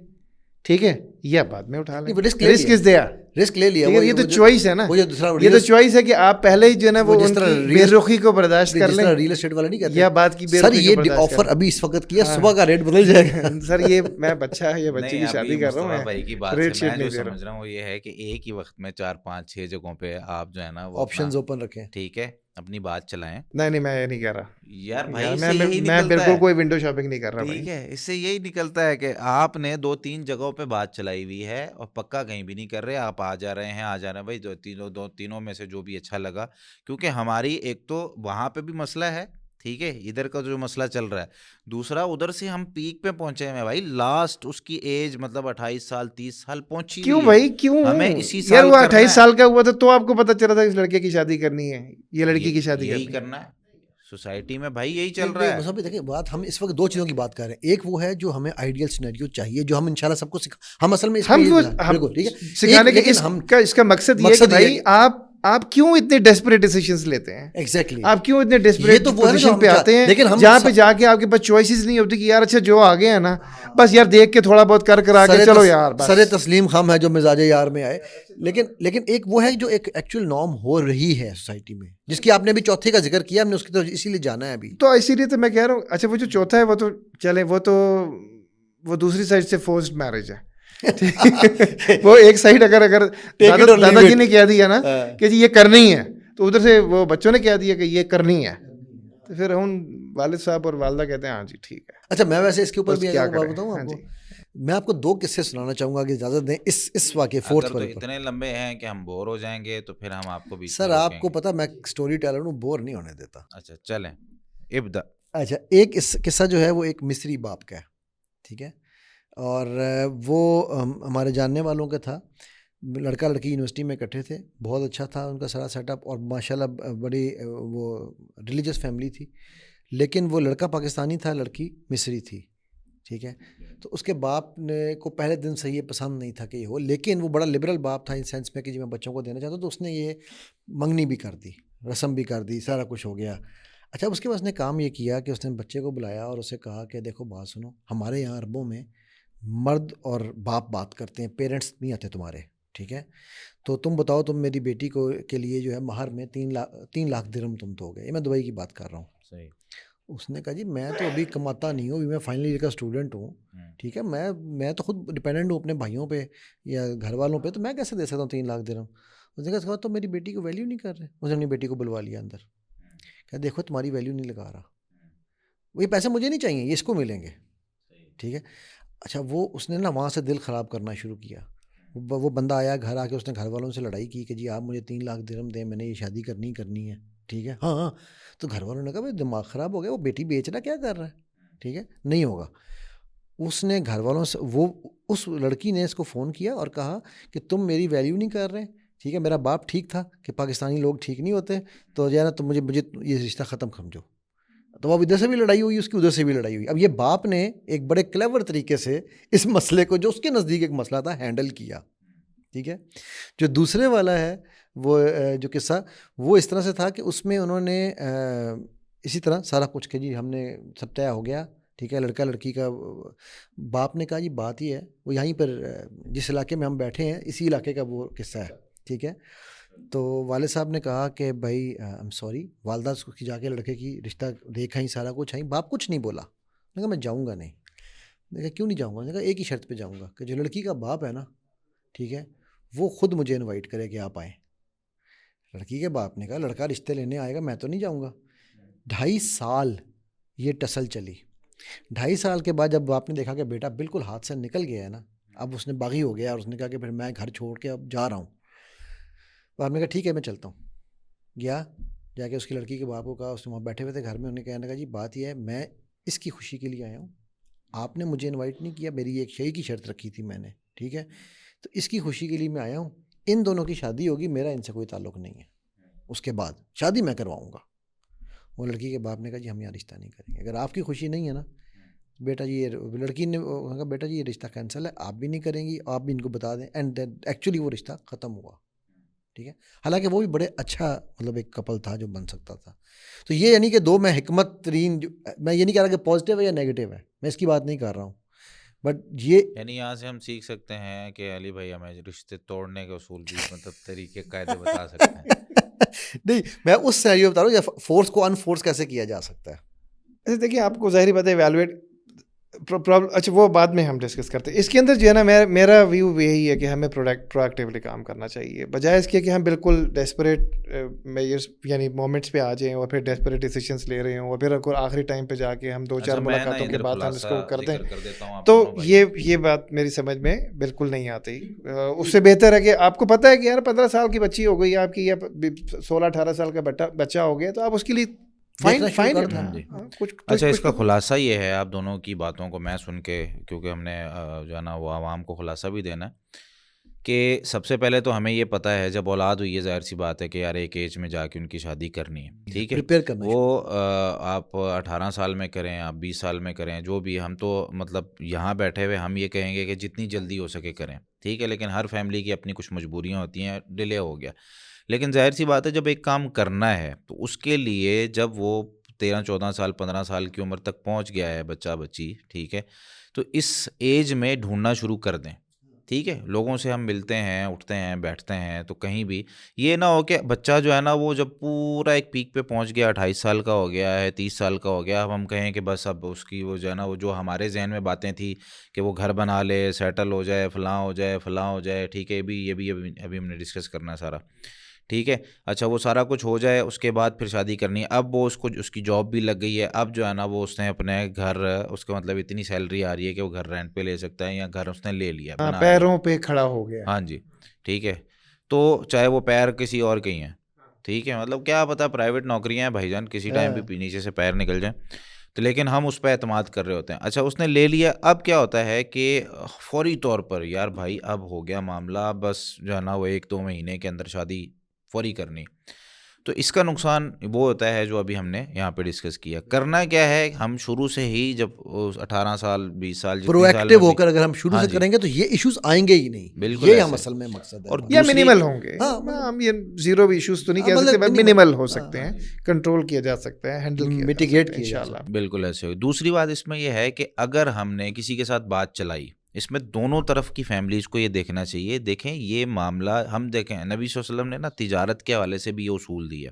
S2: ٹھیک ہے، یا بعد میں اٹھا لیں. رسک از دیئر،
S3: رسک لے لیا.
S2: یہ تو چوائس ہے نا,
S3: وہ دوسرا
S2: یہ تو چوائس ہے کہ آپ پہلے ہی جو ہے نا وہ ان کی بے رخی کو برداشت کر لیں.
S3: ریل اسٹیٹ والا نہیں کہتے
S2: یا بات کی بے رخی کو برداشت.
S3: آفر ابھی اس وقت کیا, صبح کا ریٹ بدل جائے گا.
S2: سر یہ میں بچہ یا بچی کی شادی کر رہا ہوں,
S1: مصطفیٰ بھائی کی بات سے میں جو سمجھ رہا ہوں یہ ہے کہ ایک ہی وقت میں 4 5 6 جگہوں پہ آپ جو ہے نا وہ
S3: آپشنز اوپن رکھیں,
S1: ٹھیک ہے, اپنی بات چلائیں.
S2: نہیں میں یہ نہیں کہہ رہا
S1: یار بھائی,
S2: میں بالکل کوئی ونڈو شاپنگ نہیں کر رہا.
S1: ٹھیک ہے, اس سے یہی نکلتا ہے کہ آپ نے 2 3 جگہوں پہ بات چلائی ہوئی ہے اور پکا کہیں بھی نہیں کر رہے. آپ آ جا رہے ہیں بھائی, تینوں میں سے جو بھی اچھا لگا, کیونکہ ہماری ایک تو وہاں پہ بھی مسئلہ ہے, ٹھیک ہے, ادھر کا جو مسئلہ چل رہا ہے, دوسرا ادھر سے ہم پیک پہ پہنچے ہیں بھائی, لاسٹ اس کی ایج مطلب 28 سال 30 سال پہنچی.
S2: کیوں بھائی, کیوں
S1: ہمیں اسی
S2: یار
S1: سال
S2: وہ 28 سال کا ہوا تھا تو آپ کو پتا چلا تھا اس لڑکے کی شادی کرنی ہے, یہ لڑکی کی شادی
S1: یہی کرنا ہے سوسائٹی میں بھائی, یہی چل رہا ہے.
S3: دیکھیں بات, ہم اس وقت 2 چیزوں کی بات کر رہے ہیں. ایک وہ ہے جو ہمیں آئیڈیل سینیریو چاہیے, جو ہم انشاءاللہ سب کو ہم اصل میں
S2: سکھانے کے اس کا مقصد یہ ہے کہ بھائی آپ کیوں اتنے ڈیسپریٹ ڈیسیژنز لیتے ہیں.
S3: ایگزیکٹلی,
S2: آپ کیوں اتنے ڈیسپریٹ پوزیشن پہ آتے ہیں جہاں پہ جا کے آپ کے پاس چوائسیز نہیں ہوتی کہ یار اچھا جو آگے ہے نا بس یار دیکھ کے تھوڑا بہت کر آگے چلو یار,
S3: سر تسلیم خام ہے جو مزاج یار میں آئے. لیکن ایک وہ ہے جو ایک ایکچوئل نارم ہو رہی ہے سوسائٹی میں, جس کی آپ نے ابھی چوتھے کا ذکر کیا, ہم نے اس کی طرف اسی لیے جانا ہے ابھی.
S2: تو اسی لیے تو میں کہہ رہا ہوں, اچھا وہ جو چوتھا ہے وہ تو چلے, وہ دوسری سائڈ سے فورسڈ میرج ہے. وہ ایک سائڈ اگر دادا جی نے کہہ دیا نا کہ جی یہ کرنی ہے, تو ادھر سے وہ بچوں نے کہہ دیا کہ یہ کرنی ہے, تو پھر ہم والد صاحب اور والدہ کہتے ہیں ہاں جی ٹھیک ہے.
S3: اچھا میں ویسے اس کے اوپر بھی
S2: کیا
S3: بتاؤں آپ کو, میں آپ کو 2 قصے سنانا چاہوں گا کہ اجازت دیں اس واقعے فورتھ پر.
S1: اتنے لمبے ہیں کہ ہم بور ہو جائیں گے تو پھر ہم آپ کو بھی.
S3: سر آپ کو پتا میں اسٹوری ٹیلر ہوں, بور نہیں ہونے دیتا.
S1: اچھا چلیں ابدا.
S3: اچھا ایک قصہ جو ہے وہ ایک مصری باپ کا ہے, ٹھیک ہے, اور وہ ہمارے جاننے والوں کا تھا. لڑکا لڑکی یونیورسٹی میں اکٹھے تھے, بہت اچھا تھا ان کا سارا سیٹ اپ, اور ماشاءاللہ بڑی وہ ریلیجس فیملی تھی. لیکن وہ لڑکا پاکستانی تھا, لڑکی مصری تھی, ٹھیک ہے. تو اس کے باپ نے کو پہلے دن سے یہ پسند نہیں تھا کہ یہ ہو, لیکن وہ بڑا لبرل باپ تھا ان سینس میں کہ جی میں بچوں کو دینا چاہتا ہوں, تو اس نے یہ منگنی بھی کر دی, رسم بھی کر دی, سارا کچھ ہو گیا. اچھا اس کے بعد اس نے کام یہ کیا کہ اس نے بچے کو بلایا اور اسے کہا کہ دیکھو بات سنو, ہمارے یہاں عربوں میں مرد اور باپ بات کرتے ہیں, پیرنٹس نہیں آتے تمہارے, ٹھیک ہے. تو تم بتاؤ, تم میری بیٹی کو کے لیے جو ہے مہر میں 3 لاکھ درہم تم دو گے. یہ میں دبئی کی بات کر رہا ہوں.
S1: صحیح.
S3: اس نے کہا جی میں تو ابھی کماتا نہیں ہوں, ابھی میں فائنل ایئر کا اسٹوڈنٹ ہوں, ٹھیک ہے, میں تو خود ڈپینڈنٹ ہوں اپنے بھائیوں پہ یا گھر والوں پہ, تو میں کیسے دے سکتا ہوں 3 لاکھ درہم. اس نے کہا تو میری بیٹی کو ویلیو نہیں کر رہے. اس نے اپنی بیٹی کو بلوا لیا اندر, کہ دیکھو تمہاری ویلیو نہیں لگا رہا, وہی پیسے مجھے نہیں چاہیے, یہ اس کو ملیں گے, ٹھیک ہے. اچھا وہ اس نے نا وہاں سے دل خراب کرنا شروع کیا. وہ بندہ آیا گھر آ کے, اس نے گھر والوں سے لڑائی کی کہ جی آپ مجھے 3 لاکھ درہم دیں, میں نے یہ شادی کرنی ہے, ٹھیک ہے. ہاں تو گھر والوں نے کہا بھائی دماغ خراب ہو گیا, وہ بیٹی بیچنا کیا کر رہا ہے, ٹھیک ہے, نہیں ہوگا. اس نے گھر والوں سے, وہ اس لڑکی نے اس کو فون کیا اور کہا کہ تم میری ویلیو نہیں کر رہے, ٹھیک ہے, میرا باپ ٹھیک تھا کہ پاکستانی لوگ ٹھیک نہیں ہوتے, تو جو ہے نا تو مجھے یہ رشتہ ختم سمجھو. تو اب ادھر سے بھی لڑائی ہوئی, اس کی ادھر سے بھی لڑائی ہوئی. اب یہ باپ نے ایک بڑے کلیور طریقے سے اس مسئلے کو, جو اس کے نزدیک ایک مسئلہ تھا, ہینڈل کیا, ٹھیک ہے. جو دوسرے والا ہے وہ جو قصہ, وہ اس طرح سے تھا کہ اس میں انہوں نے اسی طرح سارا کچھ کہ جی ہم نے سب طے ہو گیا, ٹھیک ہے. لڑکا لڑکی کا باپ نے کہا جی بات یہ ہے, وہ یہیں پر جس علاقے میں ہم بیٹھے ہیں اسی علاقے کا وہ قصہ ہے, ٹھیک ہے. تو والد صاحب نے کہا کہ بھائی ایم سوری, والدہ اس کی جا کے لڑکے کی رشتہ دیکھا ہی, سارا کچھ آئی, باپ کچھ نہیں بولا. میں کہا میں جاؤں گا نہیں. میں کہا کیوں نہیں جاؤں گا؟ میں کہا ایک ہی شرط پہ جاؤں گا کہ جو لڑکی کا باپ ہے نا, ٹھیک ہے, وہ خود مجھے انوائٹ کرے کہ آپ آئیں. لڑکی کے باپ نے کہا لڑکا رشتے لینے آئے گا, میں تو نہیں جاؤں گا. 2.5 سال یہ ٹسل چلی. 2.5 سال کے بعد جب باپ نے دیکھا کہ بیٹا بالکل ہاتھ سے نکل گیا ہے نا, اب اس نے باغی ہو گیا, اور اس نے کہا کہ پھر میں گھر چھوڑ کے اب جا رہا ہوں. باپ نے کہا ٹھیک ہے میں چلتا ہوں. گیا, جا کے اس کی لڑکی کے باپ کو کہا, اس نے وہاں بیٹھے ہوئے تھے گھر میں, انہوں نے کہنے لگا جی بات یہ ہے میں اس کی خوشی کے لیے آیا ہوں, آپ نے مجھے انوائٹ نہیں کیا, میری ایک شے کی شرط رکھی تھی میں نے, ٹھیک ہے, تو اس کی خوشی کے لیے میں آیا ہوں. ان دونوں کی شادی ہوگی, میرا ان سے کوئی تعلق نہیں ہے, اس کے بعد شادی میں کرواؤں گا. وہ لڑکی کے باپ نے کہا جی ہم یہاں رشتہ نہیں کریں گے, اگر آپ کی خوشی نہیں ہے نا بیٹا جی. لڑکی نے کہا بیٹا جی یہ رشتہ کینسل ہے, آپ بھی نہیں کریں گی, آپ بھی ان کو بتا دیں. اینڈ ایکچولی وہ رشتہ ختم ہوا, ٹھیک ہے. حالانکہ وہ بھی بڑے اچھا مطلب ایک کپل تھا جو بن سکتا تھا. تو یہ یعنی کہ 2 میں حکمت ترین, میں یہ نہیں کہہ رہا کہ پازیٹیو ہے یا نیگیٹو ہے, میں اس کی بات نہیں کر رہا ہوں. بٹ یہ
S1: یعنی یہاں سے ہم سیکھ سکتے ہیں کہ علی بھائی ہمیں رشتے توڑنے کے اصول بھی مطلب طریقے قاعدے بتا سکتے ہیں.
S3: نہیں میں اس سینیریو بتا رہا ہوں فورس کو انفورس کیسے کیا جا سکتا ہے.
S2: ایسے دیکھیے آپ کو ظاہری بات ہے ایویلویٹ پرابلم. اچھا وہ بعد میں ہم ڈسکس کرتے ہیں. اس کے اندر جو ہے نا میرا ویو یہی ہے کہ ہمیں پرویکٹیولی کام کرنا چاہیے بجائے اس کے کہ ہم بالکل ڈیسپریٹ میجرس یعنی مومنٹس پہ آ جائیں اور پھر ڈیسپریٹ ڈیسیشنس لے رہے ہوں اور پھر آخری ٹائم پہ جا کے ہم 2-4 ملاقاتوں کے بعد ہم اس کو کر دیں تو یہ بات میری سمجھ میں بالکل نہیں آتی. اس سے بہتر ہے کہ آپ کو پتہ ہے کہ یار 15 سال کی بچی ہو گئی آپ کی یا 16-18 سال کا بچہ ہو گیا تو آپ اس کے لیے
S1: اچھا اس کا خلاصہ یہ ہے آپ دونوں کی باتوں کو میں سن کے کیونکہ ہم نے جو ہے نا وہ عوام کو خلاصہ بھی دینا ہے کہ سب سے پہلے تو ہمیں یہ پتہ ہے جب اولاد ہوئی ہے ظاہر سی بات ہے کہ یار ایک ایج میں جا کے ان کی شادی کرنی ہے ٹھیک ہے. وہ آپ 18 سال میں کریں آپ 20 سال میں کریں جو بھی ہم تو مطلب یہاں بیٹھے ہوئے ہم یہ کہیں گے کہ جتنی جلدی ہو سکے کریں ٹھیک ہے. لیکن ہر فیملی کی اپنی کچھ مجبوریاں ہوتی ہیں ڈیلے ہو گیا لیکن ظاہر سی بات ہے جب ایک کام کرنا ہے تو اس کے لیے جب وہ 13-14 سال 15 سال کی عمر تک پہنچ گیا ہے بچہ بچی ٹھیک ہے تو اس ایج میں ڈھونڈنا شروع کر دیں ٹھیک ہے. لوگوں سے ہم ملتے ہیں اٹھتے ہیں بیٹھتے ہیں تو کہیں بھی یہ نہ ہو کہ بچہ جو ہے نا وہ جب پورا ایک پیک پہ پہنچ گیا 28 سال کا ہو گیا ہے 30 سال کا ہو گیا اب ہم کہیں کہ بس اب اس کی وہ جو ہے نا وہ جو ہمارے ذہن میں باتیں تھی کہ وہ گھر بنا لے سیٹل ہو جائے فلاں ہو جائے ٹھیک ہے. ابھی ہم نے ڈسکس کرنا ہے سارا ٹھیک ہے. اچھا وہ سارا کچھ ہو جائے اس کے بعد پھر شادی کرنی ہے. اب وہ اس کی جاب بھی لگ گئی ہے اب جو ہے نا وہ اس نے اپنے گھر اس کا مطلب اتنی سیلری آ رہی ہے کہ وہ گھر رینٹ پہ لے سکتا ہے یا گھر اس نے لے لیا
S2: پیروں پہ کھڑا ہو گیا.
S1: ہاں جی ٹھیک ہے. تو چاہے وہ پیر کسی اور کے ہی ہیں ٹھیک ہے مطلب کیا پتا پرائیویٹ نوکریاں ہیں بھائی جان کسی ٹائم بھی نیچے سے پیر نکل جائیں تو لیکن ہم اس پہ اعتماد کر رہے ہوتے ہیں. اچھا اس نے لے لیا اب کیا ہوتا ہے کہ فوری طور پر یار بھائی اب ہو گیا معاملہ بس جو ہے نا وہ 1-2 مہینے کے اندر شادی فوری کرنی تو اس کا نقصان وہ ہوتا ہے جو ابھی ہم نے یہاں پہ ڈسکس کیا. کرنا کیا ہے ہم شروع سے ہی جب 18 سال 20 سال
S3: پرویکٹیو ہو کر اگر ہم شروع سے کریں گے تو یہ ایشوز آئیں گے ہی نہیں.
S1: بالکل
S3: یہ ہم اصل میں مقصد ہے
S1: اور
S2: یا منیمل ہوں گے. ہم یہ زیرو ایشوز تو نہیں کہہ سکتے منیمل ہو سکتے ہیں کنٹرول کیا جا سکتا ہے ہینڈل
S3: میٹیگیٹ
S2: کیا انشاءاللہ.
S1: بالکل ایسے ہوئی. دوسری بات اس میں یہ ہے کہ اگر ہم نے کسی کے ساتھ بات چلائی اس میں دونوں طرف کی فیملیز کو یہ دیکھنا چاہیے. دیکھیں یہ معاملہ ہم دیکھیں نبی صلی اللہ علیہ وسلم نے نا تجارت کے حوالے سے بھی یہ اصول دیا.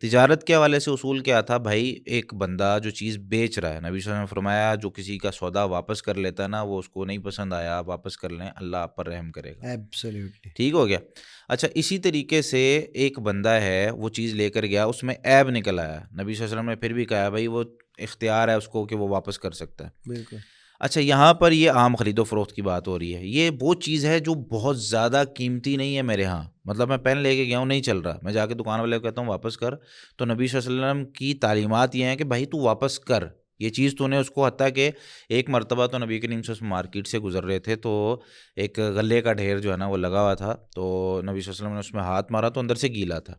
S1: تجارت کے حوالے سے اصول کیا تھا بھائی ایک بندہ جو چیز بیچ رہا ہے نبی صلی اللہ علیہ وسلم نے فرمایا جو کسی کا سودا واپس کر لیتا ہے نا وہ اس کو نہیں پسند آیا آپ واپس کر لیں اللہ آپ پر رحم کرے گا.
S3: ایبسلیوٹلی
S1: ٹھیک ہو گیا. اچھا اسی طریقے سے ایک بندہ ہے وہ چیز لے کر گیا اس میں عیب نکل آیا نبی صلی اللہ علیہ وسلم نے پھر بھی کہا بھائی وہ اختیار ہے اس کو کہ وہ واپس کر سکتا ہے.
S3: بالکل.
S1: اچھا یہاں پر یہ عام خرید و فروخت کی بات ہو رہی ہے. یہ وہ چیز ہے جو بہت زیادہ قیمتی نہیں ہے میرے ہاں مطلب میں پین لے کے گیا ہوں نہیں چل رہا میں جا کے دکان والے کو کہتا ہوں واپس کر تو نبی صلی اللہ علیہ وسلم کی تعلیمات یہ ہیں کہ بھائی تو واپس کر یہ چیز تو نے اس کو حتیٰ کہ ایک مرتبہ تو نبی کریم صلی اللہ علیہ وسلم مارکیٹ سے گزر رہے تھے تو ایک غلے کا ڈھیر جو ہے نا وہ لگا ہوا تھا تو نبی صلی اللہ علیہ وسلم نے اس میں ہاتھ مارا تو اندر سے گیلا تھا.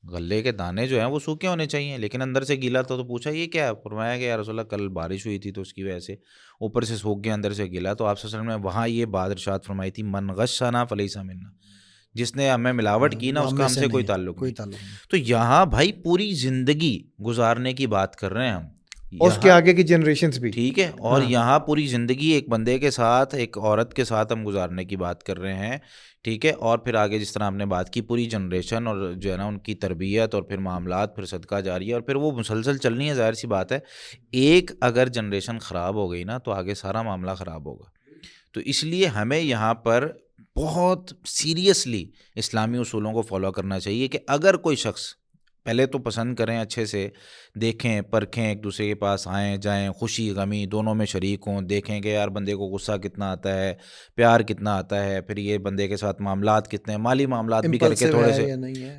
S1: غلے کے دانے جو ہیں وہ سوکھے ہونے چاہیے لیکن اندر سے گیلا تھا تو پوچھا یہ کیا ہے فرمایا کہ یا رسول اللہ کل بارش ہوئی تھی تو اس کی وجہ سے اوپر سے سوکھ گیا اندر سے گیلا. تو آپ صلی اللہ علیہ وسلم نے وہاں یہ بات ارشاد فرمائی تھی من غشنا فلیس منا جس نے ہمیں ملاوٹ کی نا اس کا ہم سے کوئی تعلق نہیں. تو یہاں بھائی پوری زندگی گزارنے کی بات کر رہے ہیں ہم
S2: اس کے آگے کی جنریشنز بھی
S1: ٹھیک ہے اور یہاں پوری زندگی ایک بندے کے ساتھ ایک عورت کے ساتھ ہم گزارنے کی بات کر رہے ہیں ٹھیک ہے. اور پھر آگے جس طرح ہم نے بات کی پوری جنریشن اور جو ہے نا ان کی تربیت اور پھر معاملات پھر صدقہ جاری ہے اور پھر وہ مسلسل چلنی ہے. ظاہر سی بات ہے ایک اگر جنریشن خراب ہو گئی نا تو آگے سارا معاملہ خراب ہوگا. تو اس لیے ہمیں یہاں پر بہت سیریسلی اسلامی اصولوں کو فالو کرنا چاہیے کہ اگر کوئی شخص پہلے تو پسند کریں اچھے سے دیکھیں پرکھیں ایک دوسرے کے پاس آئیں جائیں خوشی غمی دونوں میں شریک ہوں دیکھیں کہ یار بندے کو غصہ کتنا آتا ہے پیار کتنا آتا ہے پھر یہ بندے کے ساتھ معاملات کتنے ہیں مالی معاملات بھی کر کے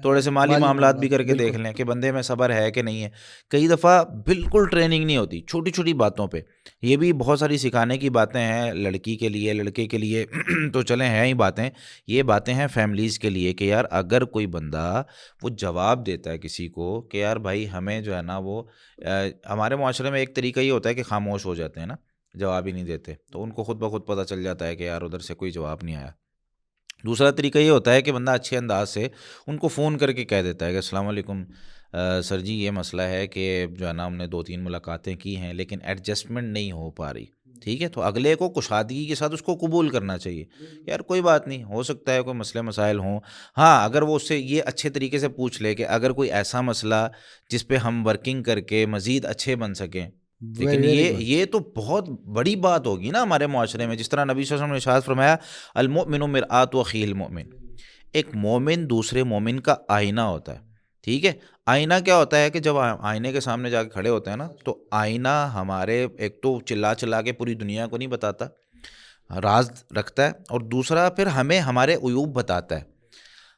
S1: تھوڑے سے مالی معاملات بھی کر کے دیکھ لیں کہ بندے میں صبر ہے کہ نہیں ہے. کئی دفعہ بالکل ٹریننگ نہیں ہوتی چھوٹی چھوٹی باتوں پہ. یہ بھی بہت ساری سکھانے کی باتیں ہیں لڑکی کے لیے لڑکے کے لیے تو چلیں ہیں ہی باتیں یہ باتیں ہیں فیملیز کے لیے کہ یار اگر کوئی بندہ وہ جواب دیتا ہے کسی کو کہ یار بھائی ہمیں جو ہے نا وہ ہمارے معاشرے میں ایک طریقہ یہ ہوتا ہے کہ خاموش ہو جاتے ہیں نا جواب ہی نہیں دیتے تو ان کو خود بخود پتہ چل جاتا ہے کہ یار ادھر سے کوئی جواب نہیں آیا. دوسرا طریقہ یہ ہوتا ہے کہ بندہ اچھے انداز سے ان کو فون کر کے کہہ دیتا ہے کہ السلام علیکم سر جی یہ مسئلہ ہے کہ جو ہے نا ہم نے 2-3 ملاقاتیں کی ہیں لیکن ایڈجسٹمنٹ نہیں ہو پا رہی ٹھیک ہے، تو اگلے کو کشادگی کے ساتھ اس کو قبول کرنا چاہیے. یار کوئی بات نہیں، ہو سکتا ہے کوئی مسئلے مسائل ہوں. ہاں اگر وہ اس سے یہ اچھے طریقے سے پوچھ لے کہ اگر کوئی ایسا مسئلہ جس پہ ہم ورکنگ کر کے مزید اچھے بن سکیں. لیکن یہ تو بہت بڑی بات ہوگی نا ہمارے معاشرے میں. جس طرح نبی صلی اللہ علیہ وسلم نے ارشاد فرمایا المؤمن مرآۃ اخیہ المؤمن، ایک مومن دوسرے مومن کا آئینہ ہوتا ہے. ٹھیک ہے، آئینہ کیا ہوتا ہے کہ جب آئینے کے سامنے جا کے کھڑے ہوتے ہیں نا تو آئینہ ہمارے ایک تو چلا چلا کے پوری دنیا کو نہیں بتاتا، راز رکھتا ہے، اور دوسرا پھر ہمیں ہمارے عیوب بتاتا ہے.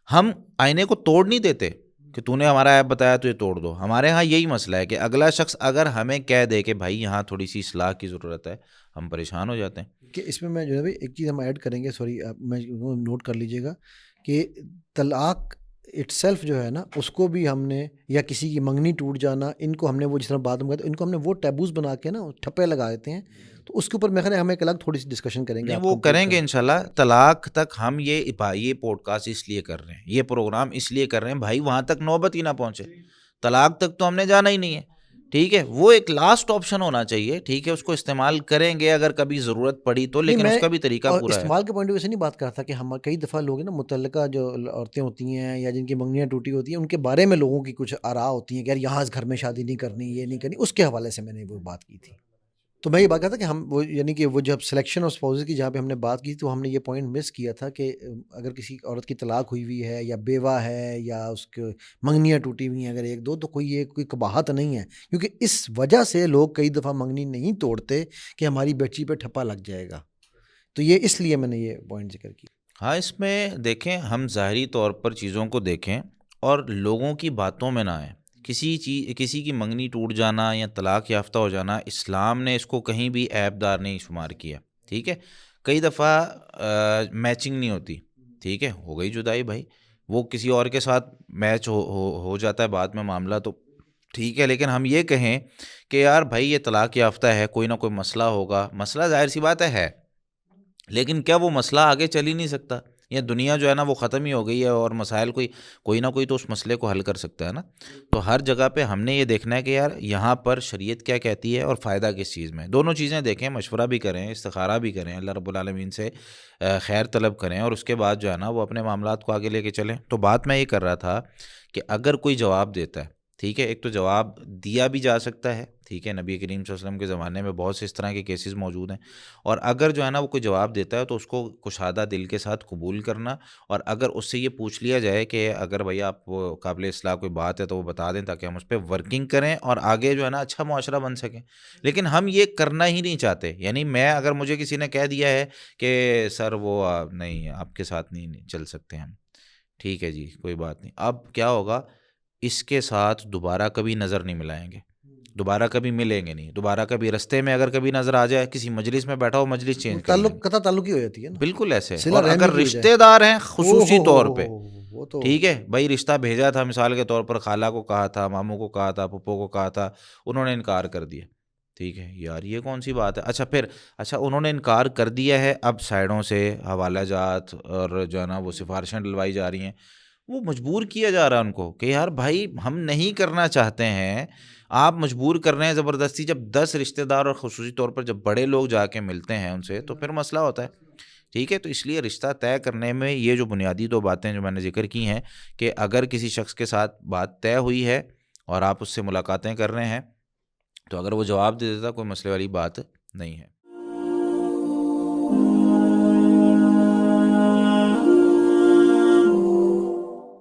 S1: ہم آئینے کو توڑ نہیں دیتے کہ تو نے ہمارا عیب بتایا تو یہ توڑ دو. ہمارے ہاں یہی مسئلہ ہے کہ اگلا شخص اگر ہمیں کہہ دے کہ بھائی یہاں تھوڑی سی اصلاح کی ضرورت ہے، ہم پریشان ہو جاتے ہیں.
S3: کہ اس میں جو ہے بھائی ایک چیز ہم ایڈ کریں گے، سوری میں نوٹ کر لیجیے گا کہ طلاق اٹ سیلف جو ہے نا اس کو بھی ہم نے، یا کسی کی منگنی ٹوٹ جانا، ان کو ہم نے وہ جس طرح بات میں ان کو ہم نے وہ ٹیبوز بنا کے نا ٹھپے لگا دیتے ہیں. تو اس کے اوپر میں خیال ہے ہم ایک الگ تھوڑی سی ڈسکشن کریں گے.
S1: وہ کریں گے انشاءاللہ. طلاق تک ہم یہ پوڈ کاسٹ اس لیے کر رہے ہیں، یہ پروگرام اس لیے کر رہے ہیں بھائی وہاں تک نوبت ہی نہ پہنچے. طلاق تک تو ہم نے جانا ہی نہیں ہے. ٹھیک ہے، وہ ایک لاسٹ آپشن ہونا چاہیے. ٹھیک ہے، اس کو استعمال کریں گے اگر کبھی ضرورت پڑی تو، لیکن اس کا بھی طریقہ پورا ہے.
S3: استعمال کے پوائنٹ آف ویو سے نہیں بات کرتا کہ ہم کئی دفعہ لوگ نا متعلقہ جو عورتیں ہوتی ہیں یا جن کی منگنیاں ٹوٹی ہوتی ہیں ان کے بارے میں لوگوں کی کچھ آراء ہوتی ہیں کہ یار یہاں اس گھر میں شادی نہیں کرنی، یہ نہیں کرنی. اس کے حوالے سے میں نے وہ بات کی تھی. تو میں یہ بات کرتا کہ ہم وہ یعنی کہ وہ جب سلیکشن آف اسپاؤسز کی جہاں پہ ہم نے بات کی تو ہم نے یہ پوائنٹ مس کیا تھا کہ اگر کسی عورت کی طلاق ہوئی ہوئی ہے یا بیوہ ہے یا اس کے منگنیاں ٹوٹی ہوئی ہیں اگر ایک دو، تو کوئی قباحت نہیں ہے، کیونکہ اس وجہ سے لوگ کئی دفعہ منگنی نہیں توڑتے کہ ہماری بچی پہ ٹھپا لگ جائے گا. تو یہ اس لیے میں نے یہ پوائنٹ ذکر کی.
S1: ہاں اس میں دیکھیں، ہم ظاہری طور پر چیزوں کو دیکھیں اور لوگوں کی باتوں میں نہ آئیں. کسی کی منگنی ٹوٹ جانا یا طلاق یافتہ ہو جانا اسلام نے اس کو کہیں بھی عیب دار نہیں شمار کیا. ٹھیک ہے، کئی دفعہ میچنگ نہیں ہوتی. ٹھیک ہے، ہو گئی جدائی بھائی، وہ کسی اور کے ساتھ میچ ہو جاتا ہے بعد میں معاملہ تو ٹھیک ہے. لیکن ہم یہ کہیں کہ یار بھائی یہ طلاق یافتہ ہے، کوئی نہ کوئی مسئلہ ہوگا. مسئلہ ظاہر سی بات ہے، لیکن کیا وہ مسئلہ آگے چل ہی نہیں سکتا؟ یا دنیا جو ہے نا وہ ختم ہی ہو گئی ہے اور مسائل کوئی نہ کوئی تو اس مسئلے کو حل کر سکتا ہے نا. تو ہر جگہ پہ ہم نے یہ دیکھنا ہے کہ یار یہاں پر شریعت کیا کہتی ہے اور فائدہ کس چیز میں. دونوں چیزیں دیکھیں، مشورہ بھی کریں، استخارہ بھی کریں، اللہ رب العالمین سے خیر طلب کریں، اور اس کے بعد جو ہے نا وہ اپنے معاملات کو آگے لے کے چلیں. تو بات میں یہ کر رہا تھا کہ اگر کوئی جواب دیتا ہے، ٹھیک ہے، ایک تو جواب دیا بھی جا سکتا ہے. ٹھیک ہے، نبی کریم صلی اللہ علیہ وسلم کے زمانے میں بہت سے اس طرح کے کیسز موجود ہیں. اور اگر جو ہے نا وہ کوئی جواب دیتا ہے تو اس کو کشادہ دل کے ساتھ قبول کرنا. اور اگر اس سے یہ پوچھ لیا جائے کہ اگر بھائی آپ قابل اصلاح کوئی بات ہے تو وہ بتا دیں تاکہ ہم اس پہ ورکنگ کریں اور آگے جو ہے نا اچھا معاشرہ بن سکیں. لیکن ہم یہ کرنا ہی نہیں چاہتے. یعنی میں اگر مجھے کسی نے کہہ دیا ہے کہ سر وہ نہیں آپ کے ساتھ نہیں چل سکتے ہم، ٹھیک ہے جی کوئی بات نہیں، اب کیا ہوگا، اس کے ساتھ دوبارہ کبھی نظر نہیں ملائیں گے، دوبارہ کبھی ملیں گے نہیں، دوبارہ کبھی رستے میں اگر کبھی نظر آ جائے، کسی مجلس میں بیٹھا ہو مجلس چینج کر لیں گے.
S3: قطع تعلقی ہو جاتی ہے نا،
S1: بالکل ایسے.
S3: صلہ
S1: اور
S3: رحمی
S1: اگر
S3: کی ہو
S1: رشتے دار ہیں خصوصی طور پہ،
S3: وہ تو
S1: ٹھیک ہے بھائی رشتہ بھیجا تھا مثال کے طور پر، خالہ کو کہا تھا، ماموں کو کہا تھا، پھپھو کو کہا تھا، انہوں نے انکار کر دیا. ٹھیک ہے یار یہ کون سی بات ہے. اچھا انہوں نے انکار کر دیا ہے، اب سائڈوں سے حوالہ جات اور جو ہے نا وہ سفارشیں ڈلوائی جا رہی ہیں. وہ مجبور کیا جا رہا ہے ان کو کہ یار بھائی ہم نہیں کرنا چاہتے ہیں، آپ مجبور کر رہے ہیں زبردستی. جب 10 رشتہ دار اور خصوصی طور پر جب بڑے لوگ جا کے ملتے ہیں ان سے تو پھر مسئلہ ہوتا ہے. ٹھیک ہے، تو اس لیے رشتہ طے کرنے میں یہ جو بنیادی 2 باتیں جو میں نے ذکر کی ہیں کہ اگر کسی شخص کے ساتھ بات طے ہوئی ہے اور آپ اس سے ملاقاتیں کر رہے ہیں تو اگر وہ جواب دے دیتا کوئی مسئلے والی بات نہیں ہے.